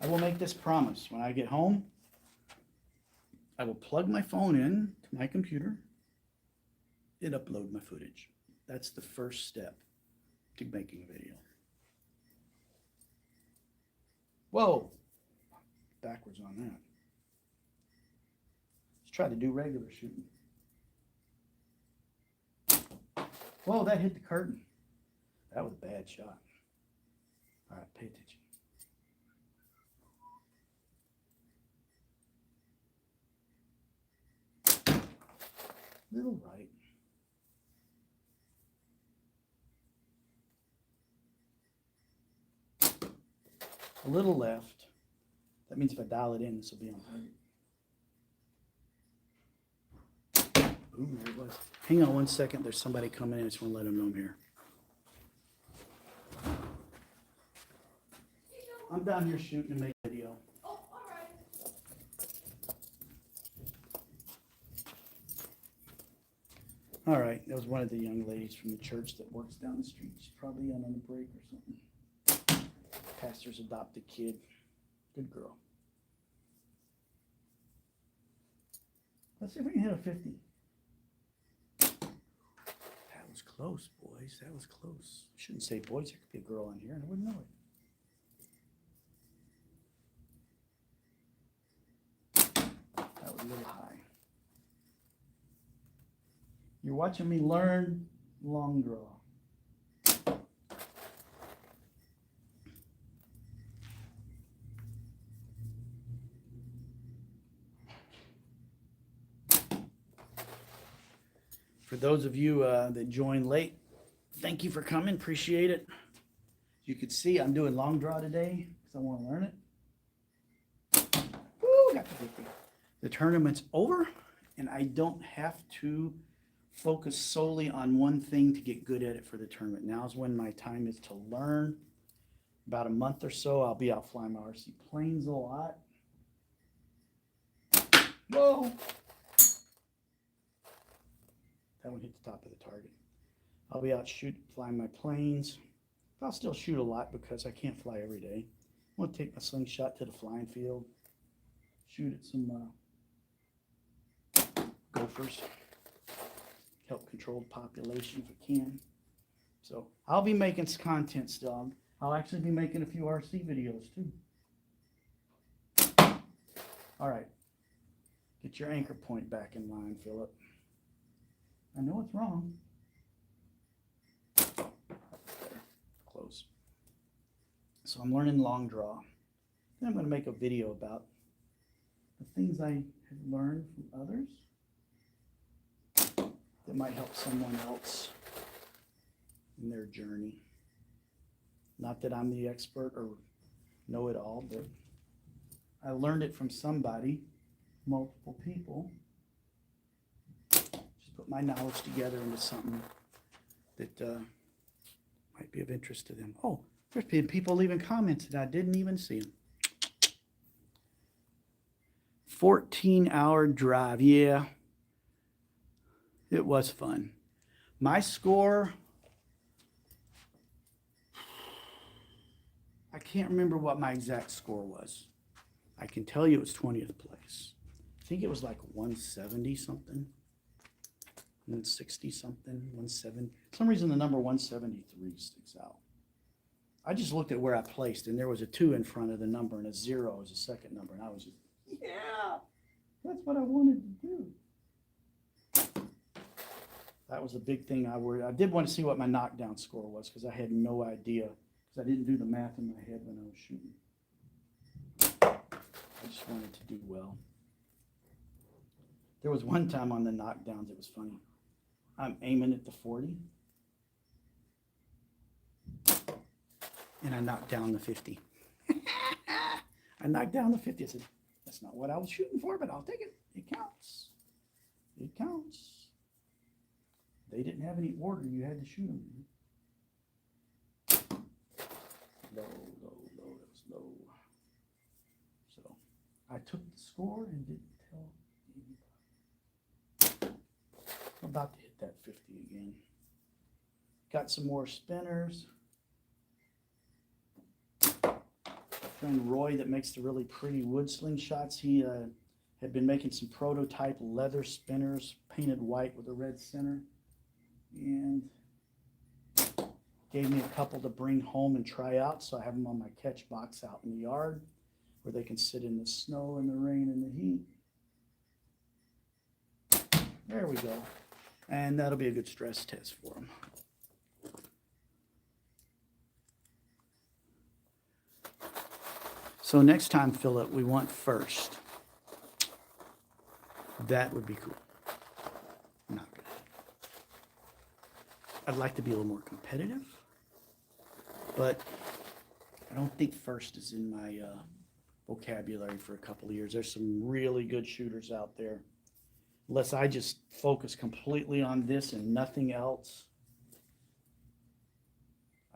I will make this promise. When I get home, I will plug my phone in to my computer and upload my footage. That's the first step to making a video. Whoa, backwards on that. Let's try to do regular shooting. Whoa, that hit the curtain. That was a bad shot. All right, pay attention. Little right. A little left. That means if I dial it in, this will be on 100. Boom, there it was. Hang on 1 second. There's somebody coming in. I just want to let them know I'm here. I'm down here shooting to make a video. Oh, all right. All right, that was one of the young ladies from the church that works down the street. She's probably on a break or something. Pastor's adopted kid. Good girl. Let's see if we can hit a 50. That was close, boys. That was close. I shouldn't say boys. There could be a girl on here and I wouldn't know it. That was a little high. You're watching me learn long draw. For those of you that joined late, thank you for coming. Appreciate it. You can see I'm doing long draw today because I want to learn it. Woo, got the 50. The tournament's over, and I don't have to focus solely on one thing to get good at it for the tournament. Now's when my time is to learn. About a month or so, I'll be out flying my RC planes a lot. Whoa! That one hit the top of the target. I'll be out flying my planes. I'll still shoot a lot because I can't fly every day. I'm going to take my slingshot to the flying field, shoot at some gophers, help control the population if I can. So I'll be making some content still. I'll actually be making a few RC videos too. All right, get your anchor point back in line, Philip. I know it's wrong. There, close. So I'm learning long draw. Then I'm going to make a video about the things I have learned from others that might help someone else in their journey. Not that I'm the expert or know it all, but I learned it from somebody, multiple people. Just put my knowledge together into something that Might be of interest to them. Oh, there's been people leaving comments that I didn't even see them. 14-hour drive. Yeah, it was fun. My score, I can't remember what my exact score was. I can tell you it was 20th place. I think it was like 170 something, 160 something, 170. For some reason the number 173 sticks out. I just looked at where I placed, and there was a 2 in front of the number and a 0 as a second number, and I was just, yeah, that's what I wanted to do. That was a big thing I worried. I did want to see what my knockdown score was because I had no idea, because I didn't do the math in my head when I was shooting. I just wanted to do well. There was one time on the knockdowns, it was funny. I'm aiming at the 40, and I knocked down the 50. I knocked down the 50. I said, that's not what I was shooting for, but I'll take it. It counts. It counts. They didn't have any order. You had to shoot them. Low, low, low. That was low. So I took the score and didn't tell anybody. I'm about to hit that 50 again. Got some more spinners. Friend Roy that makes the really pretty wood slingshots. He had been making some prototype leather spinners painted white with a red center, and gave me a couple to bring home and try out. So I have them on my catch box out in the yard where they can sit in the snow and the rain and the heat. There we go. And that'll be a good stress test for them. So next time, Philip, we want first. That would be cool. Not good. I'd like to be a little more competitive, but I don't think first is in my vocabulary for a couple of years. There's some really good shooters out there. Unless I just focus completely on this and nothing else,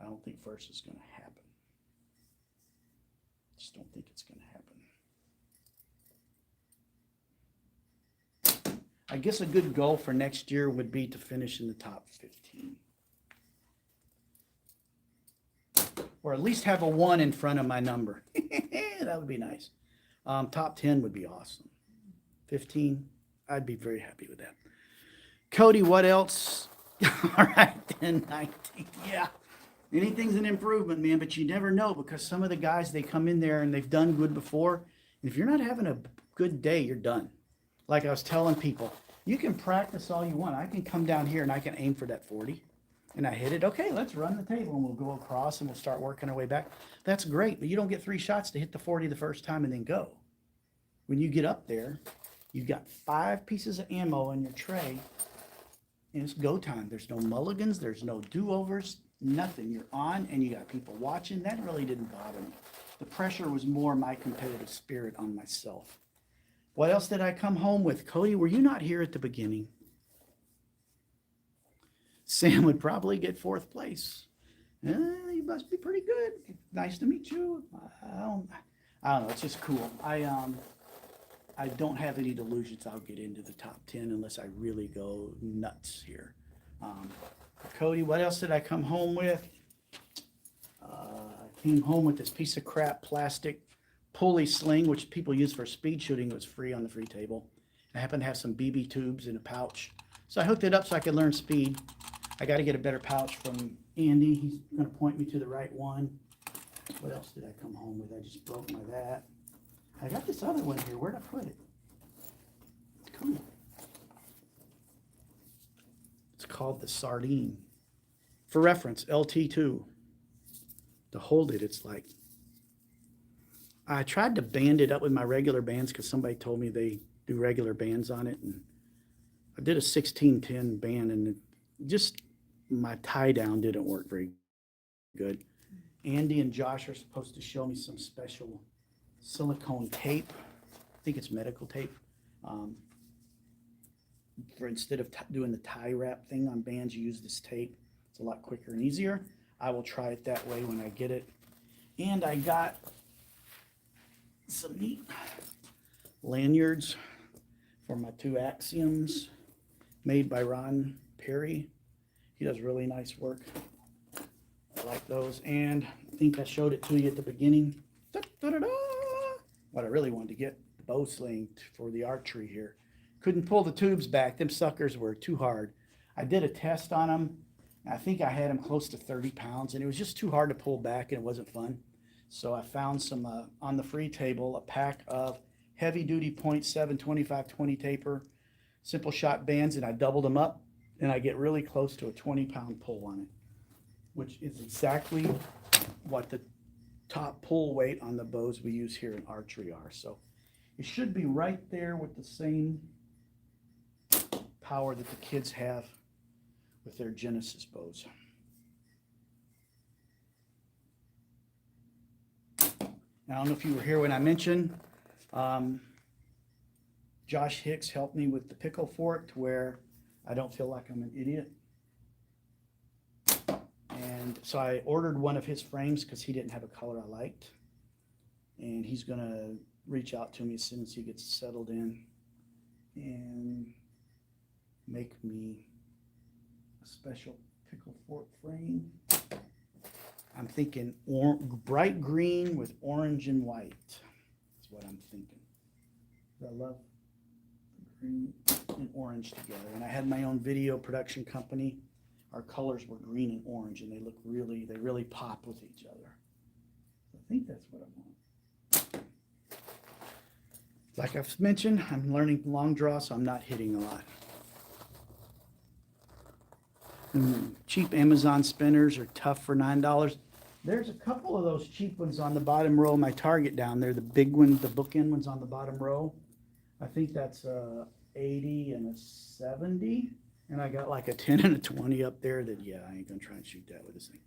I don't think first is going to happen. Just don't think it's going to happen. I guess a good goal for next year would be to finish in the top 15. Or at least have a 1 in front of my number. That would be nice. Top 10 would be awesome. 15, I'd be very happy with that. Cody, what else? All right, then 19. Yeah. Anything's an improvement, man, but you never know, because some of the guys, they come in there and they've done good before. And if you're not having a good day, you're done. Like I was telling people, you can practice all you want. I can come down here and I can aim for that 40. And I hit it. Okay, let's run the table and we'll go across and we'll start working our way back. That's great, but you don't get 3 shots to hit the 40 the first time and then go. When you get up there, you've got 5 pieces of ammo in your tray and it's go time. There's no mulligans, there's no do-overs. Nothing. You're on and you got people watching. That really didn't bother me. The pressure was more my competitive spirit on myself. What else did I come home with? Cody, were you not here at the beginning? Sam would probably get 4th place. You must be pretty good. Nice to meet you. I don't know. It's just cool. I don't have any delusions I'll get into the top 10 unless I really go nuts here. Cody, what else did I come home with? I came home with this piece of crap plastic pulley sling, which people use for speed shooting. It was free on the free table. I happen to have some BB tubes in a pouch. So I hooked it up so I could learn speed. I got to get a better pouch from Andy. He's going to point me to the right one. What else did I come home with? I just broke my that. I got this other one here. Where'd I put it? It's cool. It's called the Sardine. For reference, LT2. To hold it, it's like, I tried to band it up with my regular bands because somebody told me they do regular bands on it. And I did a 1610 band and just my tie down didn't work very good. Andy and Josh are supposed to show me some special silicone tape. I think it's medical tape. For instead of doing the tie wrap thing on bands, you use this tape. It's a lot quicker and easier. I will try it that way when I get it. And I got some neat lanyards for my 2 Axioms made by Ron Perry. He does really nice work. I like those. And I think I showed it to you at the beginning. Da-da-da-da! What I really wanted to get, the bow sling for the archery here. Couldn't pull the tubes back. Them suckers were too hard. I did a test on them. I think I had them close to 30 pounds, and it was just too hard to pull back, and it wasn't fun. So I found some, on the free table, a pack of heavy-duty .7 25-20 taper simple shot bands, and I doubled them up, and I get really close to a 20-pound pull on it, which is exactly what the top pull weight on the bows we use here in archery are. So it should be right there with the same power that the kids have with their Genesis bows. Now, I don't know if you were here when I mentioned Josh Hicks helped me with the pickle fork to where I don't feel like I'm an idiot. And so I ordered one of his frames because he didn't have a color I liked. And he's going to reach out to me as soon as he gets settled in and make me a special pickle fork frame. I'm thinking bright green with orange and white. That's what I'm thinking. I love green and orange together. And I had my own video production company. Our colors were green and orange, and they really pop with each other. So I think that's what I want. Like I've mentioned, I'm learning long draw, so I'm not hitting a lot. Cheap Amazon spinners are tough for $9. There's a couple of those cheap ones on the bottom row of my Target down there. The big ones, the bookend ones on the bottom row. I think that's a 80 and a 70. And I got like a 10 and a 20 up there that, yeah, I ain't gonna try and shoot that with this thing.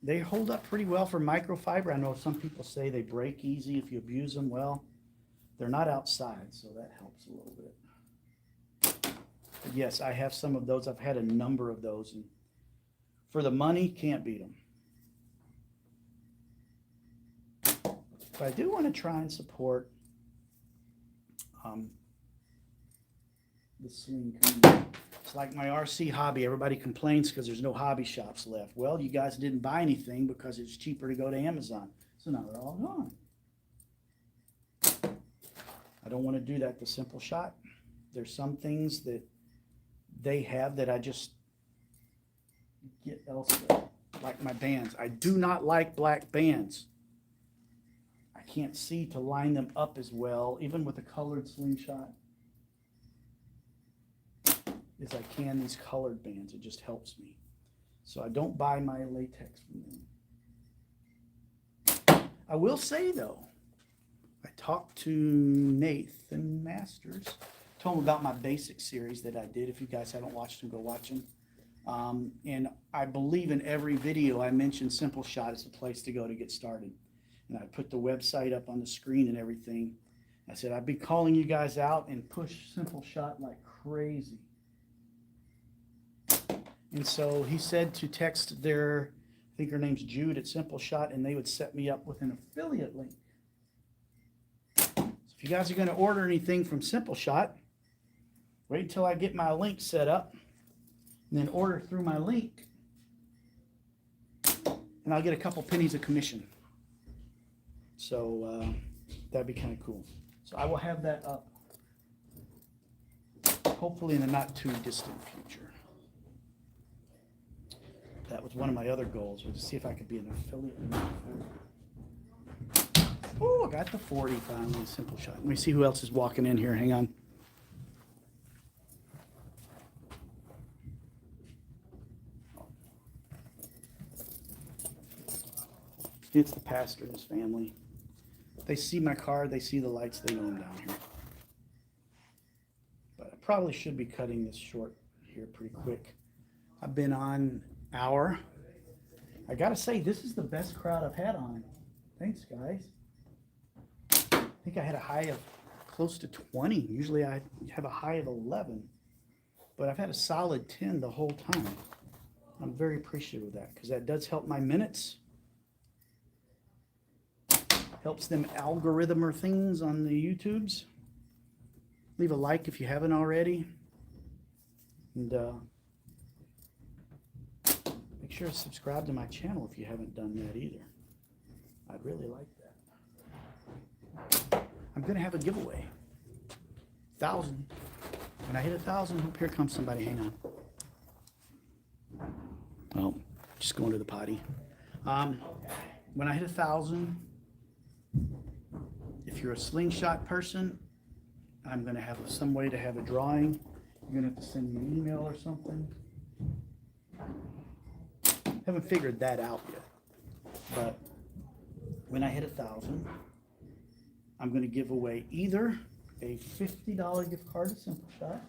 They hold up pretty well for microfiber. I know some people say they break easy if you abuse them. Well, they're not outside, so that helps a little bit. But yes, I have some of those. I've had a number of those, and for the money, can't beat them. But I do want to try and support the sling community. It's like my RC hobby. Everybody complains because there's no hobby shops left. Well, you guys didn't buy anything because it's cheaper to go to Amazon. So now they're all gone. I don't want to do that to Simple Shot. There's some things that they have that I just get elsewhere, like my bands. I do not like black bands. I can't see to line them up as well, even with a colored slingshot, as I can these colored bands. It just helps me. So I don't buy my latex from them. I will say though, I talked to Nathan Masters, told him about my basic series that I did. If you guys haven't watched them, go watch them. And I believe in every video I mentioned Simple Shot as a place to go to get started. And I put the website up on the screen and everything. I said, I'd be calling you guys out and push Simple Shot like crazy. And so he said to text their, I think her name's Jude at Simple Shot, and they would set me up with an affiliate link. So if you guys are going to order anything from Simple Shot, wait until I get my link set up, and then order through my link, and I'll get a couple pennies of commission. So that'd be kind of cool. So I will have that up, hopefully in the not too distant future. That was one of my other goals, was to see if I could be an affiliate. Oh, I got the 40 finally, Simple Shot. Let me see who else is walking in here. Hang on. It's the pastor and his family. They see my car, they see the lights, they know I'm down here. But I probably should be cutting this short here pretty quick. I've been on hour. I gotta say, this is the best crowd I've had on. Thanks, guys. I think I had a high of close to 20. Usually I have a high of 11, but I've had a solid 10 the whole time. I'm very appreciative of that because that does help my minutes. Helps them algorithm or things on the YouTubes. Leave a like if you haven't already. And make sure to subscribe to my channel if you haven't done that either. I'd really like that. I'm going to have a giveaway. 1,000. When I hit 1,000, oh, here comes somebody. Hang on. Oh, just going to the potty. When I hit 1,000, if you're a slingshot person, I'm going to have some way to have a drawing. You're going to have to send me an email or something. Haven't figured that out yet. But when I hit 1,000, I'm going to give away either a $50 gift card to Simple Shot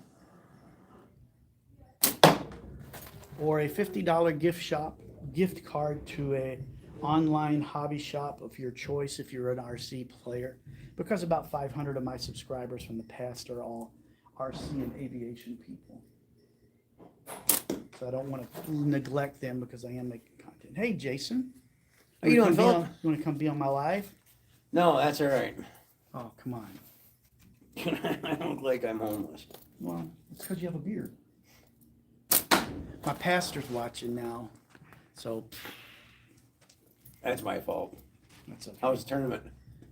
or a $50 gift card to a online hobby shop of your choice if you're an RC player, because about 500 of my subscribers from the past are all RC and aviation people. So I don't want to neglect them because I am making content. Hey, Jason. How you doing, Philip? You want to come be on my live? No, that's all right. Oh, come on. I look like I'm homeless. Well, it's because you have a beard. My pastor's watching now, so That's my fault. that's okay. How was the tournament?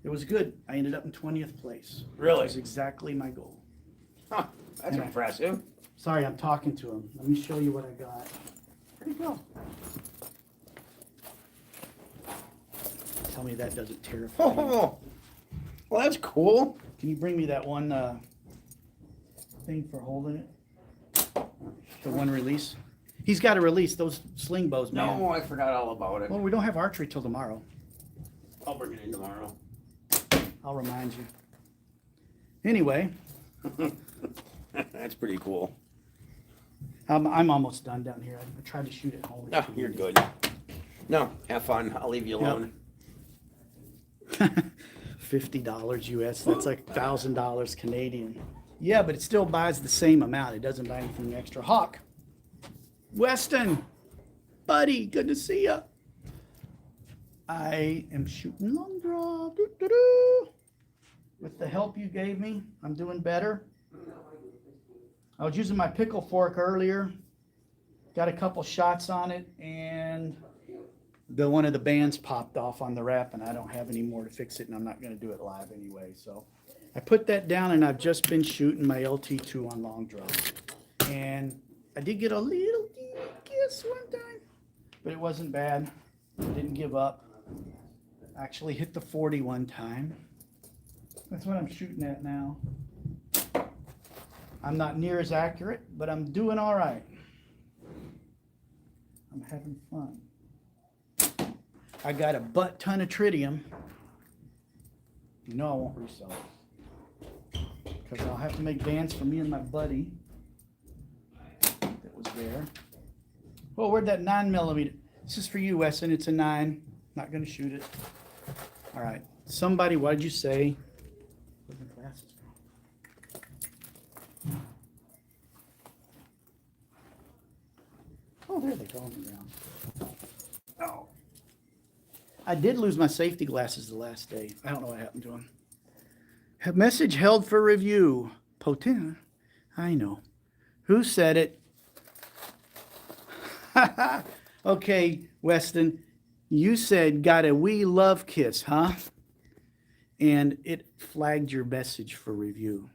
It was good. I ended up in 20th place. Really? That was exactly my goal. Huh, that's Yeah. impressive. Sorry, I'm talking to him. Let me show you what I got. Where'd he go? Tell me that doesn't terrify you. Oh, well, that's cool. Can you bring me that one thing for holding it? The one release? He's got to release those sling bows, man. No, I forgot all about it. Well, we don't have archery till tomorrow. I'll bring it in tomorrow. I'll remind you. Anyway, That's pretty cool. I'm almost done down here. I tried to shoot at home. No, you're good. No, have fun. I'll leave you alone. $50 US. That's like $1,000 Canadian. Yeah, but it still buys the same amount. It doesn't buy anything extra. Hawk, Weston, buddy, good to see ya. I am shooting long draw. Doo-doo-doo. With the help you gave me, I'm doing better. I was using my pickle fork earlier. Got a couple shots on it, and one of the bands popped off on the wrap, and I don't have any more to fix it, and I'm not going to do it live anyway. So I put that down, and I've just been shooting my LT2 on long draw. And I did get a little kiss one time, but it wasn't bad. I didn't give up. Actually hit the 40 one time. That's what I'm shooting at now. I'm not near as accurate, but I'm doing all right. I'm having fun. I got a butt ton of tritium. You know I won't resell it, because I'll have to make bands for me and my buddy that was there. Oh, where'd that 9mm? This is for you, Wesson. It's a 9. Not going to shoot it. All right. Somebody, what did you say? Where'd my glasses go? Oh, there they go on the ground. Oh. I did lose my safety glasses the last day. I don't know what happened to them. A message held for review. Potent. I know. Who said it? Okay, Weston. You said got a wee love kiss, huh? And it flagged your message for review.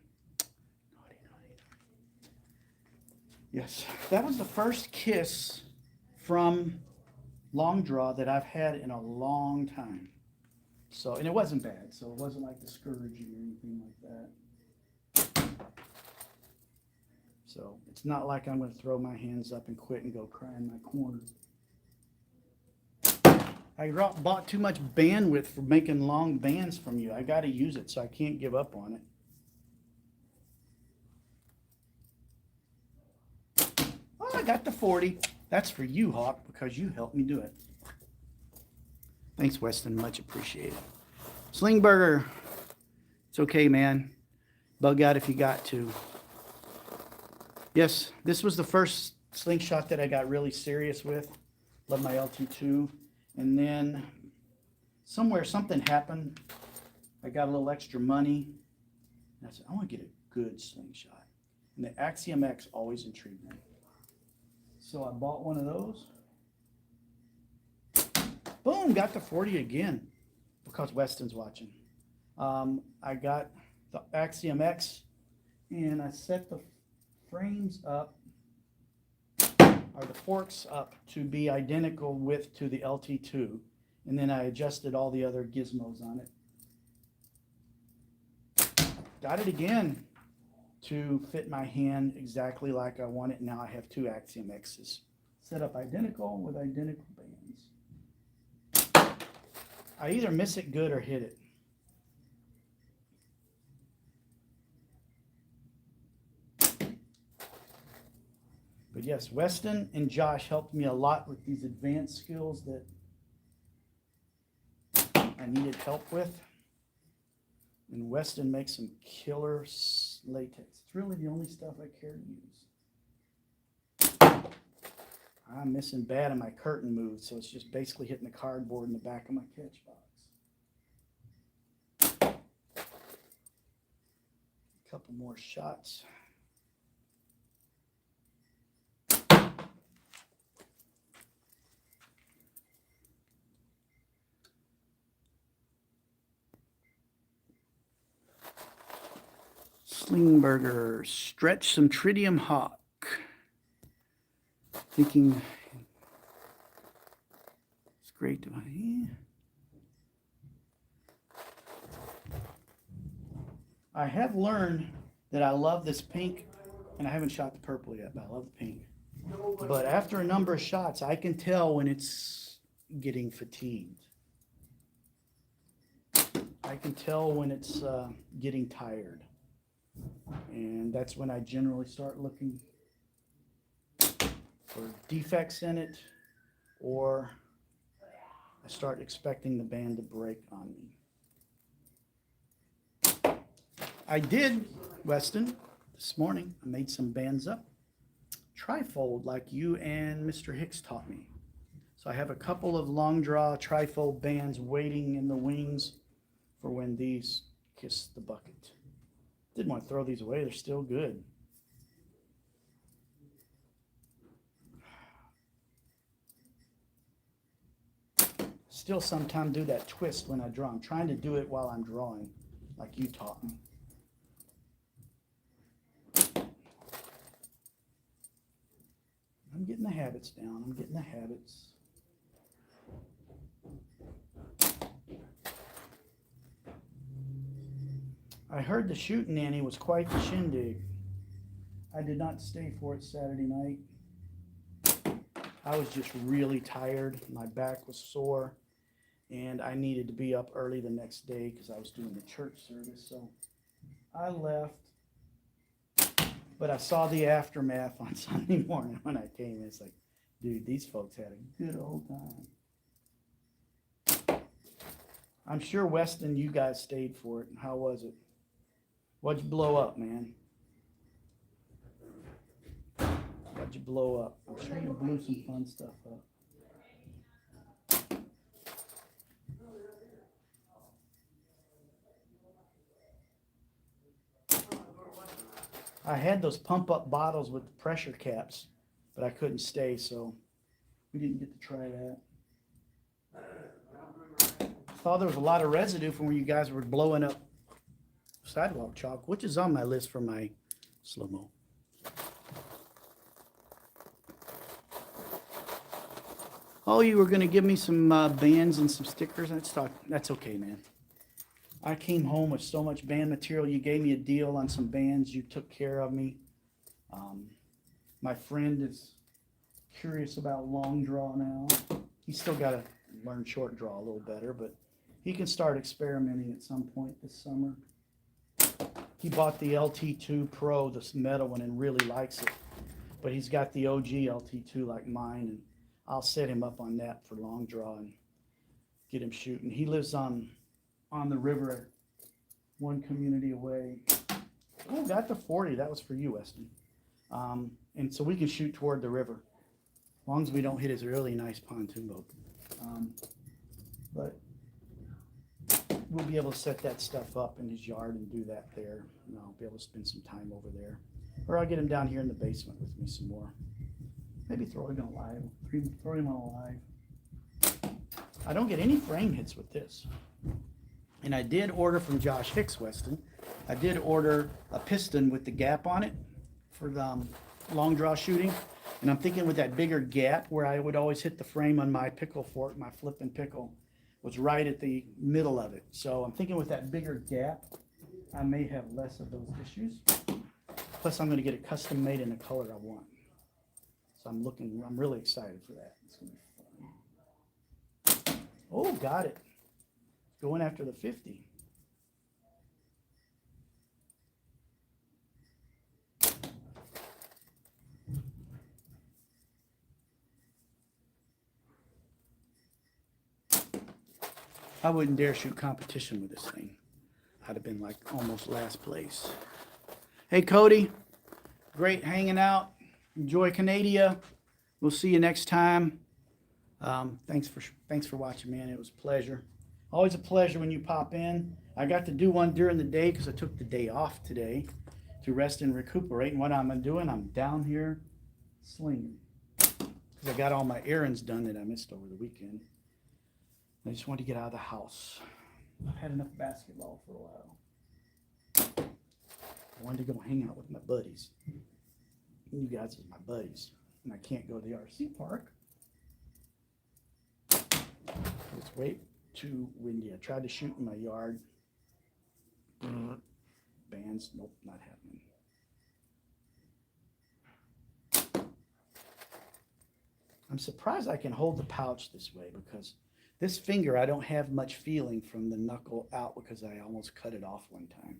Yes, that was the first kiss from long draw that I've had in a long time. So, and it wasn't bad. So it wasn't like discouraging or anything like that. So it's not like I'm going to throw my hands up and quit and go cry in my corner. I bought too much bandwidth for making long bands from you. I got to use it, so I can't give up on it. Oh, I got the 40. That's for you, Hawk, because you helped me do it. Thanks, Weston. Much appreciated. Slingburger. It's okay, man. Bug out if you got to. Yes, this was the first slingshot that I got really serious with. Love my LT2. And then somewhere something happened. I got a little extra money. And I said, I want to get a good slingshot. And the Axiom X always intrigued me. So I bought one of those. Boom, got to 40 again because Weston's watching. I got the Axiom X and I set the frames up, or the forks up, to be identical width to the LT2. And then I adjusted all the other gizmos on it. Got it again to fit my hand exactly like I want it. Now I have two Axiom X's set up identical with identical bands. I either miss it good or hit it. But yes, Weston and Josh helped me a lot with these advanced skills that I needed help with. And Weston makes some killer latex. It's really the only stuff I care to use. I'm missing bad on my curtain move, so it's just basically hitting the cardboard in the back of my catch box. A couple more shots. Slingberger, stretch some tritium hawk. Thinking it's great to I have learned that I love this pink, and I haven't shot the purple yet, but I love the pink. But after a number of shots, I can tell when it's getting fatigued. I can tell when it's getting tired. And that's when I generally start looking for defects in it, or I start expecting the band to break on me. I did, Weston, this morning. I made some bands up. Trifold, like you and Mr. Hicks taught me. So I have a couple of long draw trifold bands waiting in the wings for when these kiss the bucket. Didn't want to throw these away, they're still good. Still sometimes do that twist when I draw. I'm trying to do it while I'm drawing, like you taught me. I'm getting the habits down. I'm getting the habits. I heard the shooting nanny was quite the shindig. I did not stay for it Saturday night. I was just really tired. My back was sore, and I needed to be up early the next day because I was doing the church service. So I left, but I saw the aftermath on Sunday morning when I came. It's like, dude, these folks had a good old time. I'm sure Weston, you guys stayed for it. How was it? What'd you blow up, man? What'd you blow up? I'm sure you blew some fun stuff up. I had those pump up bottles with the pressure caps, but I couldn't stay, so we didn't get to try that. I thought there was a lot of residue from when you guys were blowing up sidewalk chalk, which is on my list for my slow-mo. Oh, you were going to give me some bands and some stickers? That's okay, man. I came home with so much band material. You gave me a deal on some bands. You took care of me. My friend is curious about long draw now. He's still got to learn short draw a little better, but he can start experimenting at some point this summer. He bought the LT2 Pro, this metal one, and really likes it. But he's got the OG LT2 like mine, and I'll set him up on that for long draw and get him shooting. He lives on the river, one community away. Oh, got the 40. That was for you, Weston. And so we can shoot toward the river, as long as we don't hit his really nice pontoon boat. But we'll be able to set that stuff up in his yard and do that there. And I'll be able to spend some time over there. Or I'll get him down here in the basement with me some more. Maybe throw him on live. Throw him on live. I don't get any frame hits with this. And I did order from Josh Hicks Weston. I did order a piston with the gap on it for the long draw shooting. And I'm thinking with that bigger gap where I would always hit the frame on my pickle fork, my flipping pickle, was right at the middle of it. So I'm thinking with that bigger gap, I may have less of those issues. Plus I'm gonna get it custom made in the color I want. So I'm really excited for that. It's gonna be fun. Oh, got it. Going after the 50. I wouldn't dare shoot competition with this thing. I'd have been like almost last place. Hey, Cody, great hanging out. Enjoy Canada. We'll see you next time. Thanks for watching, man. It was a pleasure. Always a pleasure when you pop in. I got to do one during the day because I took the day off today to rest and recuperate. And what I'm doing, I'm down here slinging because I got all my errands done that I missed over the weekend. I just wanted to get out of the house. I've had enough basketball for a while. I wanted to go hang out with my buddies. You guys are my buddies. And I can't go to the RC park. It's way too windy. I tried to shoot in my yard. Bands, nope, not happening. I'm surprised I can hold the pouch this way because this finger, I don't have much feeling from the knuckle out because I almost cut it off one time.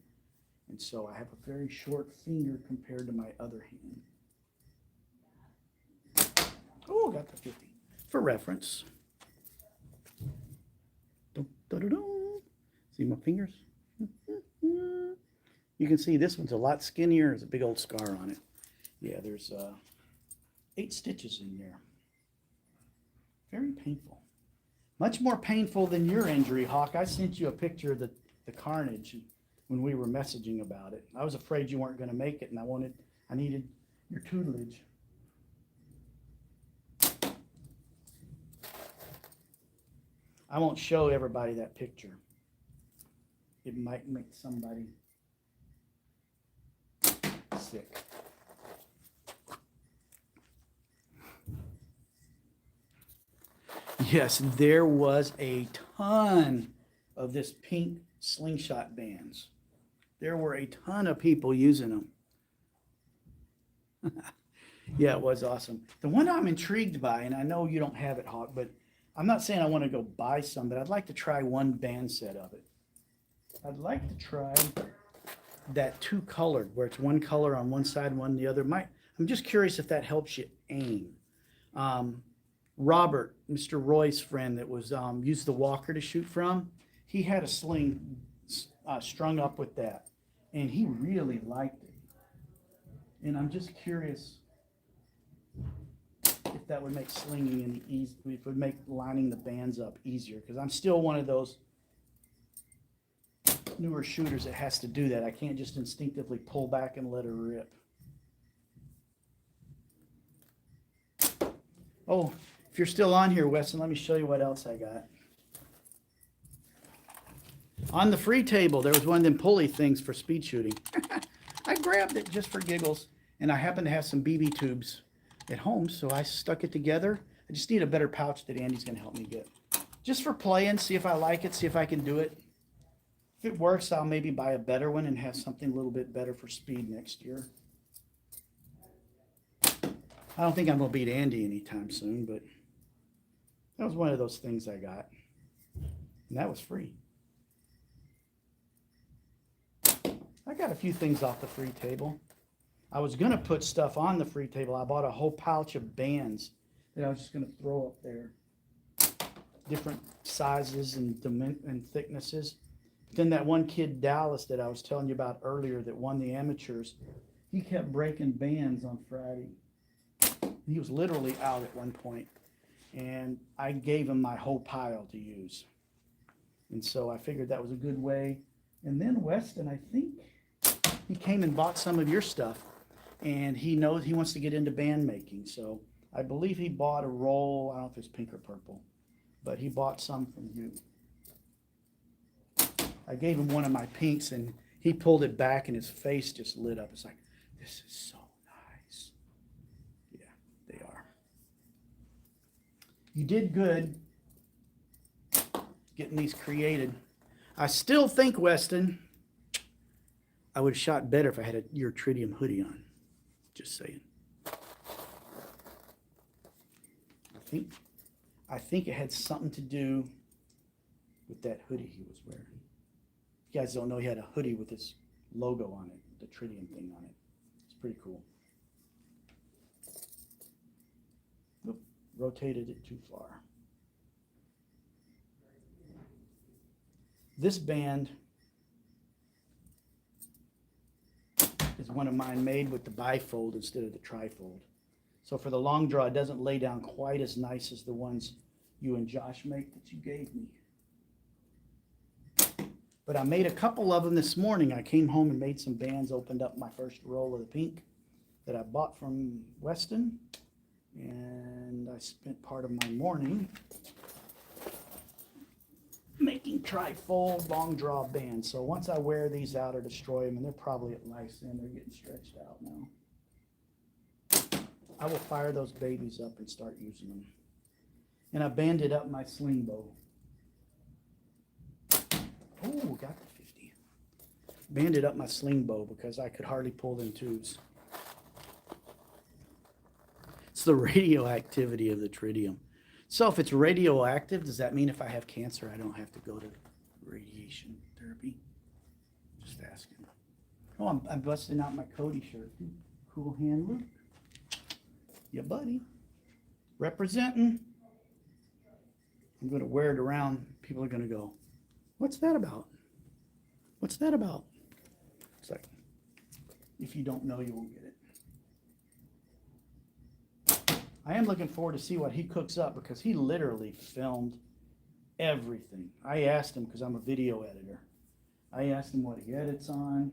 And so I have a very short finger compared to my other hand. Oh, got the 50 for reference. Dun, dun, dun, dun. See my fingers? You can see this one's a lot skinnier. There's a big old scar on it. Yeah, there's 8 stitches in there. Very painful. Much more painful than your injury, Hawk. I sent you a picture of the carnage when we were messaging about it. I was afraid you weren't going to make it, and I needed your tutelage. I won't show everybody that picture. It might make somebody sick. Yes, there was a ton of this pink slingshot bands. There were a ton of people using them. Yeah, it was awesome. The one I'm intrigued by, and I know you don't have it, Hawk, but I'm not saying I want to go buy some, but I'd like to try one band set of it. I'd like to try that 2-colored, where it's one color on one side, one on the other. I'm just curious if that helps you aim. Robert, Mr. Roy's friend that was used the Walker to shoot from, he had a sling strung up with that, and he really liked it. And I'm just curious if that would make slinging any easy, if it would make lining the bands up easier, because I'm still one of those newer shooters that has to do that. I can't just instinctively pull back and let her rip. Oh, if you're still on here, Weston, let me show you what else I got. On the free table, there was one of them pulley things for speed shooting. I grabbed it just for giggles, and I happen to have some BB tubes at home, so I stuck it together. I just need a better pouch that Andy's going to help me get. Just for playing, see if I like it, see if I can do it. If it works, I'll maybe buy a better one and have something a little bit better for speed next year. I don't think I'm going to beat Andy anytime soon, but that was one of those things I got. And that was free. I got a few things off the free table. I was going to put stuff on the free table. I bought a whole pouch of bands that I was just going to throw up there. Different sizes and thicknesses. Then that one kid, Dallas, that I was telling you about earlier that won the amateurs, he kept breaking bands on Friday. He was literally out at one point, and I gave him my whole pile to use. And so I figured that was a good way. And then Weston, I think he came and bought some of your stuff, and he knows he wants to get into band making. So I believe he bought a roll. I don't know if it's pink or purple, but he bought some from you. I gave him one of my pinks, and he pulled it back, and his face just lit up. It's like, this is so nice. Yeah, they are. You did good getting these created. I still think, Weston, I would have shot better if I had your tritium hoodie on. Just saying. I think it had something to do with that hoodie he was wearing. You guys don't know he had a hoodie with his logo on it, the tritium thing on it. It's pretty cool. Oop, rotated it too far. This band is one of mine made with the bifold instead of the trifold. So for the long draw, it doesn't lay down quite as nice as the ones you and Josh make that you gave me. But I made a couple of them this morning. I came home and made some bands, opened up my first roll of the pink that I bought from Weston. And I spent part of my morning making trifold long draw bands. So once I wear these out or destroy them, and they're probably at life's end, they're getting stretched out now, I will fire those babies up and start using them. And I banded up my sling bow. Oh, got the 50. Banded up my sling bow because I could hardly pull them tubes. It's the radioactivity of the tritium. So if it's radioactive, does that mean if I have cancer, I don't have to go to radiation therapy? Just asking. Oh, I'm busting out my Cody shirt. Cool hand, Luke. Yeah, buddy. Representing. I'm going to wear it around. People are going to go, what's that about? What's that about? It's like, if you don't know, you won't get it. I am looking forward to see what he cooks up because he literally filmed everything. I asked him because I'm a video editor. I asked him what he edits on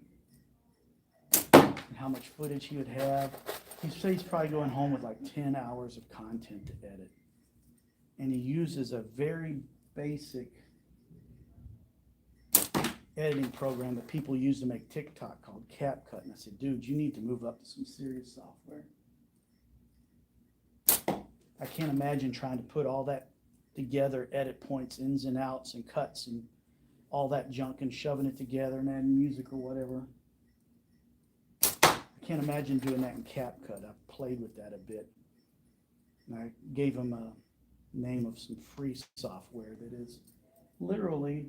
and how much footage he would have. He said he's probably going home with like 10 hours of content to edit. And he uses a very basic editing program that people use to make TikTok called CapCut. And I said, dude, you need to move up to some serious software. I can't imagine trying to put all that together, edit points, ins and outs, and cuts, and all that junk, and shoving it together and adding music or whatever. I can't imagine doing that in CapCut. I've played with that a bit. And I gave him a name of some free software that is literally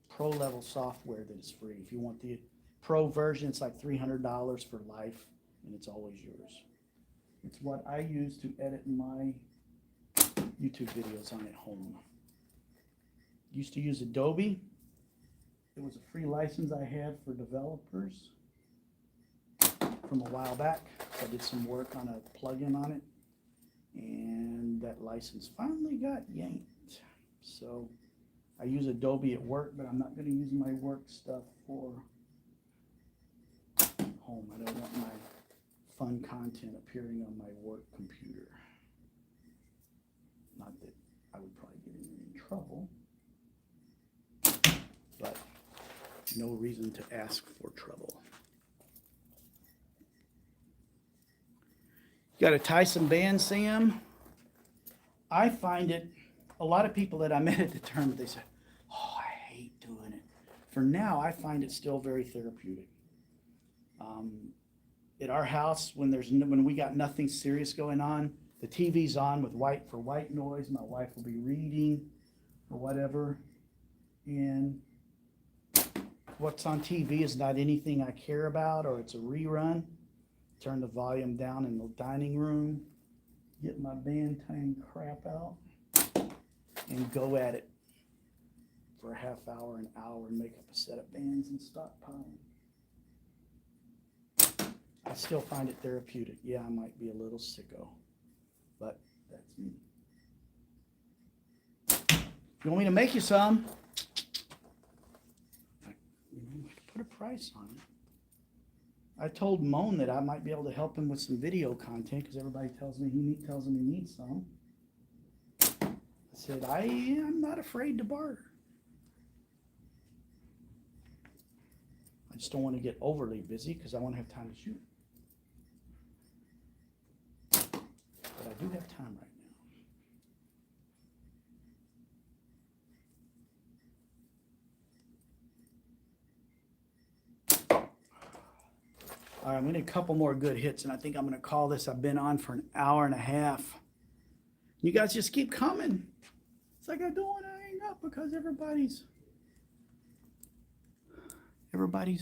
pro-level software that is free. If you want the pro version, it's like $300 for life, and it's always yours. It's what I use to edit my YouTube videos on at home. Used to use Adobe. It was a free license I had for developers from a while back. I did some work on a plugin on it, and that license finally got yanked. So I use Adobe at work, but I'm not going to use my work stuff for home. I don't want my fun content appearing on my work computer. Not that I would probably get in trouble, but no reason to ask for trouble. You got to tie some bands, Sam? I find it, a lot of people that I met at the tournament, they said, oh, I hate doing it. For now, I find it still very therapeutic. At our house, when we got nothing serious going on, the TV's on with white noise. My wife will be reading or whatever. And what's on TV is not anything I care about, or it's a rerun. Turn the volume down in the dining room, get my band tying crap out, and go at it for a half hour, an hour, and make up a set of bands and stockpile. still find it therapeutic. Yeah, I might be a little sicko, but that's me. You want me to make you some? I could put a price on it. I told Moan that I might be able to help him with some video content because everybody tells him he needs some. I said, I'm not afraid to barter. I just don't want to get overly busy because I want to have time to shoot. But I do have time right now. All right, I'm going to need a couple more good hits, and I think I'm going to call this. I've been on for an hour and a half. You guys just keep coming. It's like I don't want to hang up because everybody's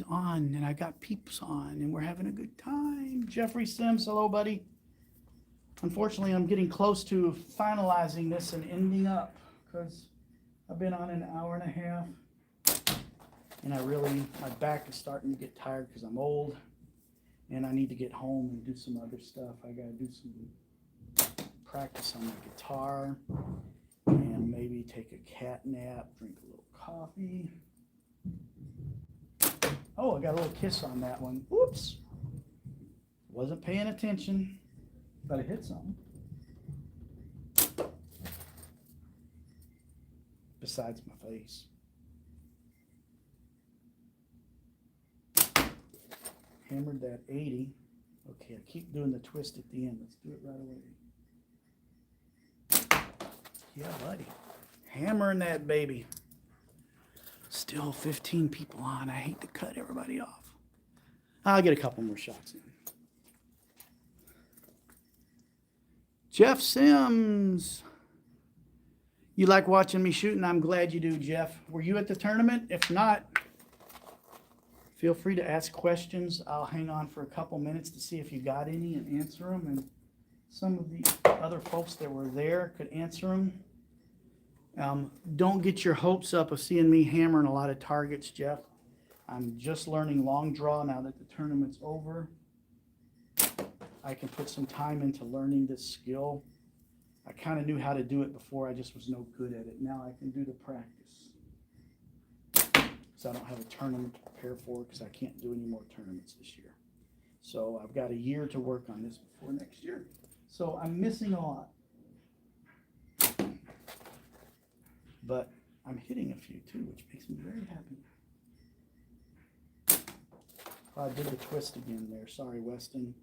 on, and I got peeps on, and we're having a good time. Jeffrey Sims, hello, buddy. Unfortunately, I'm getting close to finalizing this and ending up because I've been on an hour and a half, and my back is starting to get tired because I'm old, and I need to get home and do some other stuff. I got to do some practice on my guitar, and maybe take a cat nap, drink a little coffee. Oh, I got a little kiss on that one. Whoops. Wasn't paying attention, but I hit something. Besides my face. Hammered that 80. Okay, I keep doing the twist at the end. Let's do it right away. Yeah, buddy. Hammering that baby. Still 15 people on. I hate to cut everybody off. I'll get a couple more shots in. Jeff Sims. You like watching me shooting? I'm glad you do, Jeff. Were you at the tournament? If not, feel free to ask questions. I'll hang on for a couple minutes to see if you got any and answer them. And some of the other folks that were there could answer them. Don't get your hopes up of seeing me hammering a lot of targets, Jeff. I'm just learning long draw now that the tournament's over. I can put some time into learning this skill. I kind of knew how to do it before, I just was no good at it. Now I can do the practice. So I don't have a tournament to prepare for because I can't do any more tournaments this year. So I've got a year to work on this before next year. So I'm missing a lot. But I'm hitting a few too, which makes me very happy. Oh, I did the twist again there. Sorry, Weston.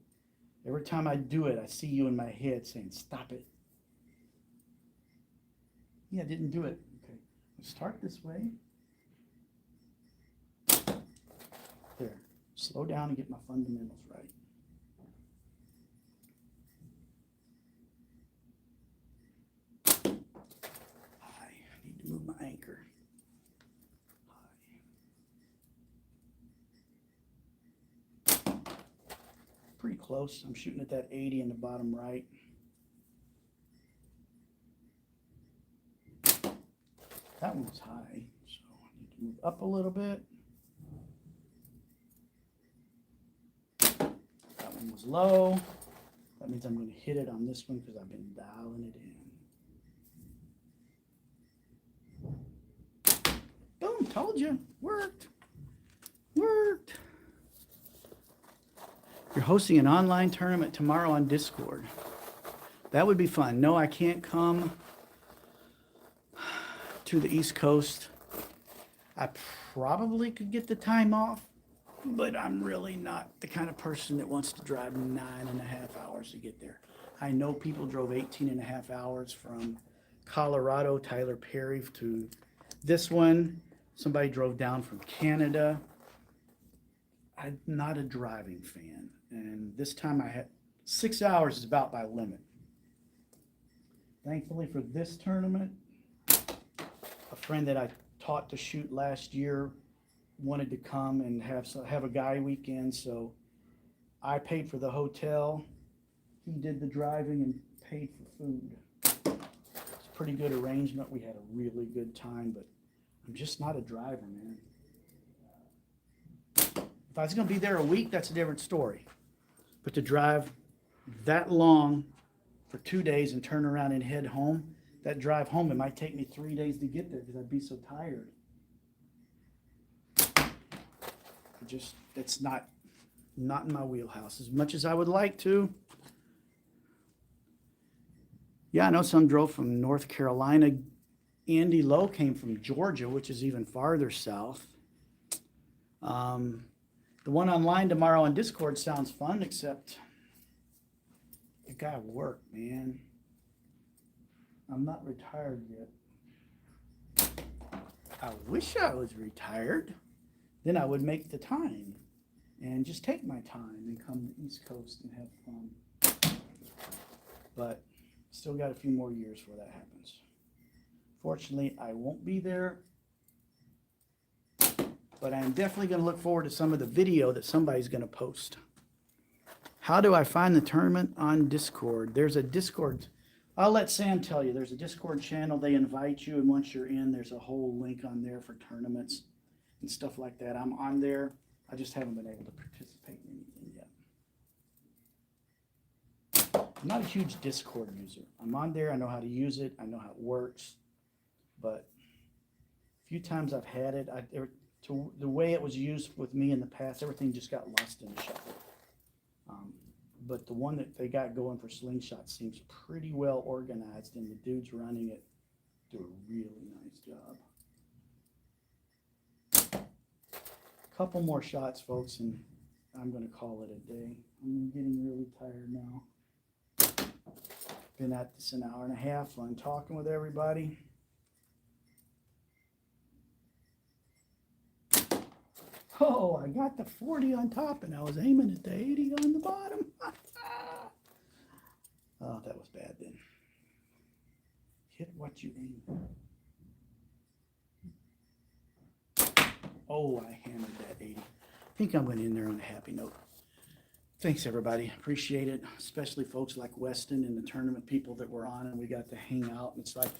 Every time I do it, I see you in my head saying, stop it. Yeah, I didn't do it. Okay, let's start this way. There. Slow down and get my fundamentals right. Move my anchor. Pretty close. I'm shooting at that 80 in the bottom right. That one was high, so I need to move up a little bit. That one was low. That means I'm going to hit it on this one because I've been dialing it in. Boom, told you. Worked. Worked. You're hosting an online tournament tomorrow on Discord. That would be fun. No, I can't come to the East Coast. I probably could get the time off, but I'm really not the kind of person that wants to drive 9.5 hours to get there. I know people drove 18.5 hours from Colorado, Tyler Perry, to this one. Somebody drove down from Canada. I'm not a driving fan. And this time I had 6 hours is about my limit. Thankfully for this tournament, a friend that I taught to shoot last year wanted to come and have a guy weekend, so I paid for the hotel. He did the driving and paid for food. It's a pretty good arrangement. We had a really good time, but I'm just not a driver, man. If I was going to be there a week, that's a different story. But to drive that long for 2 days and turn around and head home, that drive home, it might take me 3 days to get there because I'd be so tired. It's not in my wheelhouse as much as I would like to. Yeah, I know some drove from North Carolina. Andy Lowe came from Georgia, which is even farther south. The one online tomorrow on Discord sounds fun, except it gotta work, man. I'm not retired yet. I wish I was retired. Then I would make the time and just take my time and come to the East Coast and have fun. But still got a few more years before that happens. Fortunately, I won't be there, but I'm definitely going to look forward to some of the video that somebody's going to post. How do I find the tournament on Discord? There's a Discord. I'll let Sam tell you. There's a Discord channel. They invite you, and once you're in, there's a whole link on there for tournaments and stuff like that. I'm on there. I just haven't been able to participate in anything yet. I'm not a huge Discord user. I'm on there. I know how to use it. I know how it works. But a few times I've had it, the way it was used with me in the past, everything just got lost in the shuffle. But the one that they got going for Slingshot seems pretty well organized, and the dudes running it do a really nice job. Couple more shots, folks, and I'm going to call it a day. I'm getting really tired now. Been at this an hour and a half, fun talking with everybody. Oh, I got the 40 on top, and I was aiming at the 80 on the bottom. Oh, that was bad then. Hit what you aim. Oh, I hammered that 80. I think I'm going to end there on a happy note. Thanks, everybody. Appreciate it, especially folks like Weston and the tournament people that were on, and we got to hang out. It's like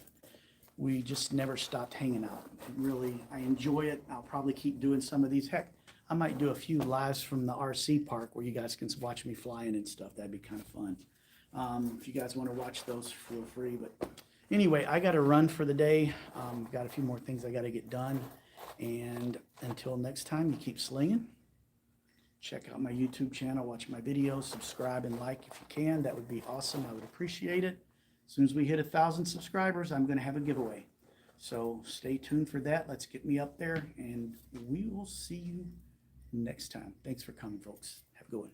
we just never stopped hanging out. Really, I enjoy it. I'll probably keep doing some of these. Heck, I might do a few lives from the RC park where you guys can watch me flying and stuff. That'd be kind of fun. If you guys want to watch those, feel free. But anyway, I got to run for the day. Got a few more things I got to get done. And until next time, you keep slinging. Check out my YouTube channel, watch my videos, subscribe and like if you can. That would be awesome. I would appreciate it. As soon as we hit 1,000 subscribers, I'm going to have a giveaway. So stay tuned for that. Let's get me up there, and we will see you next time. Thanks for coming, folks. Have a good one.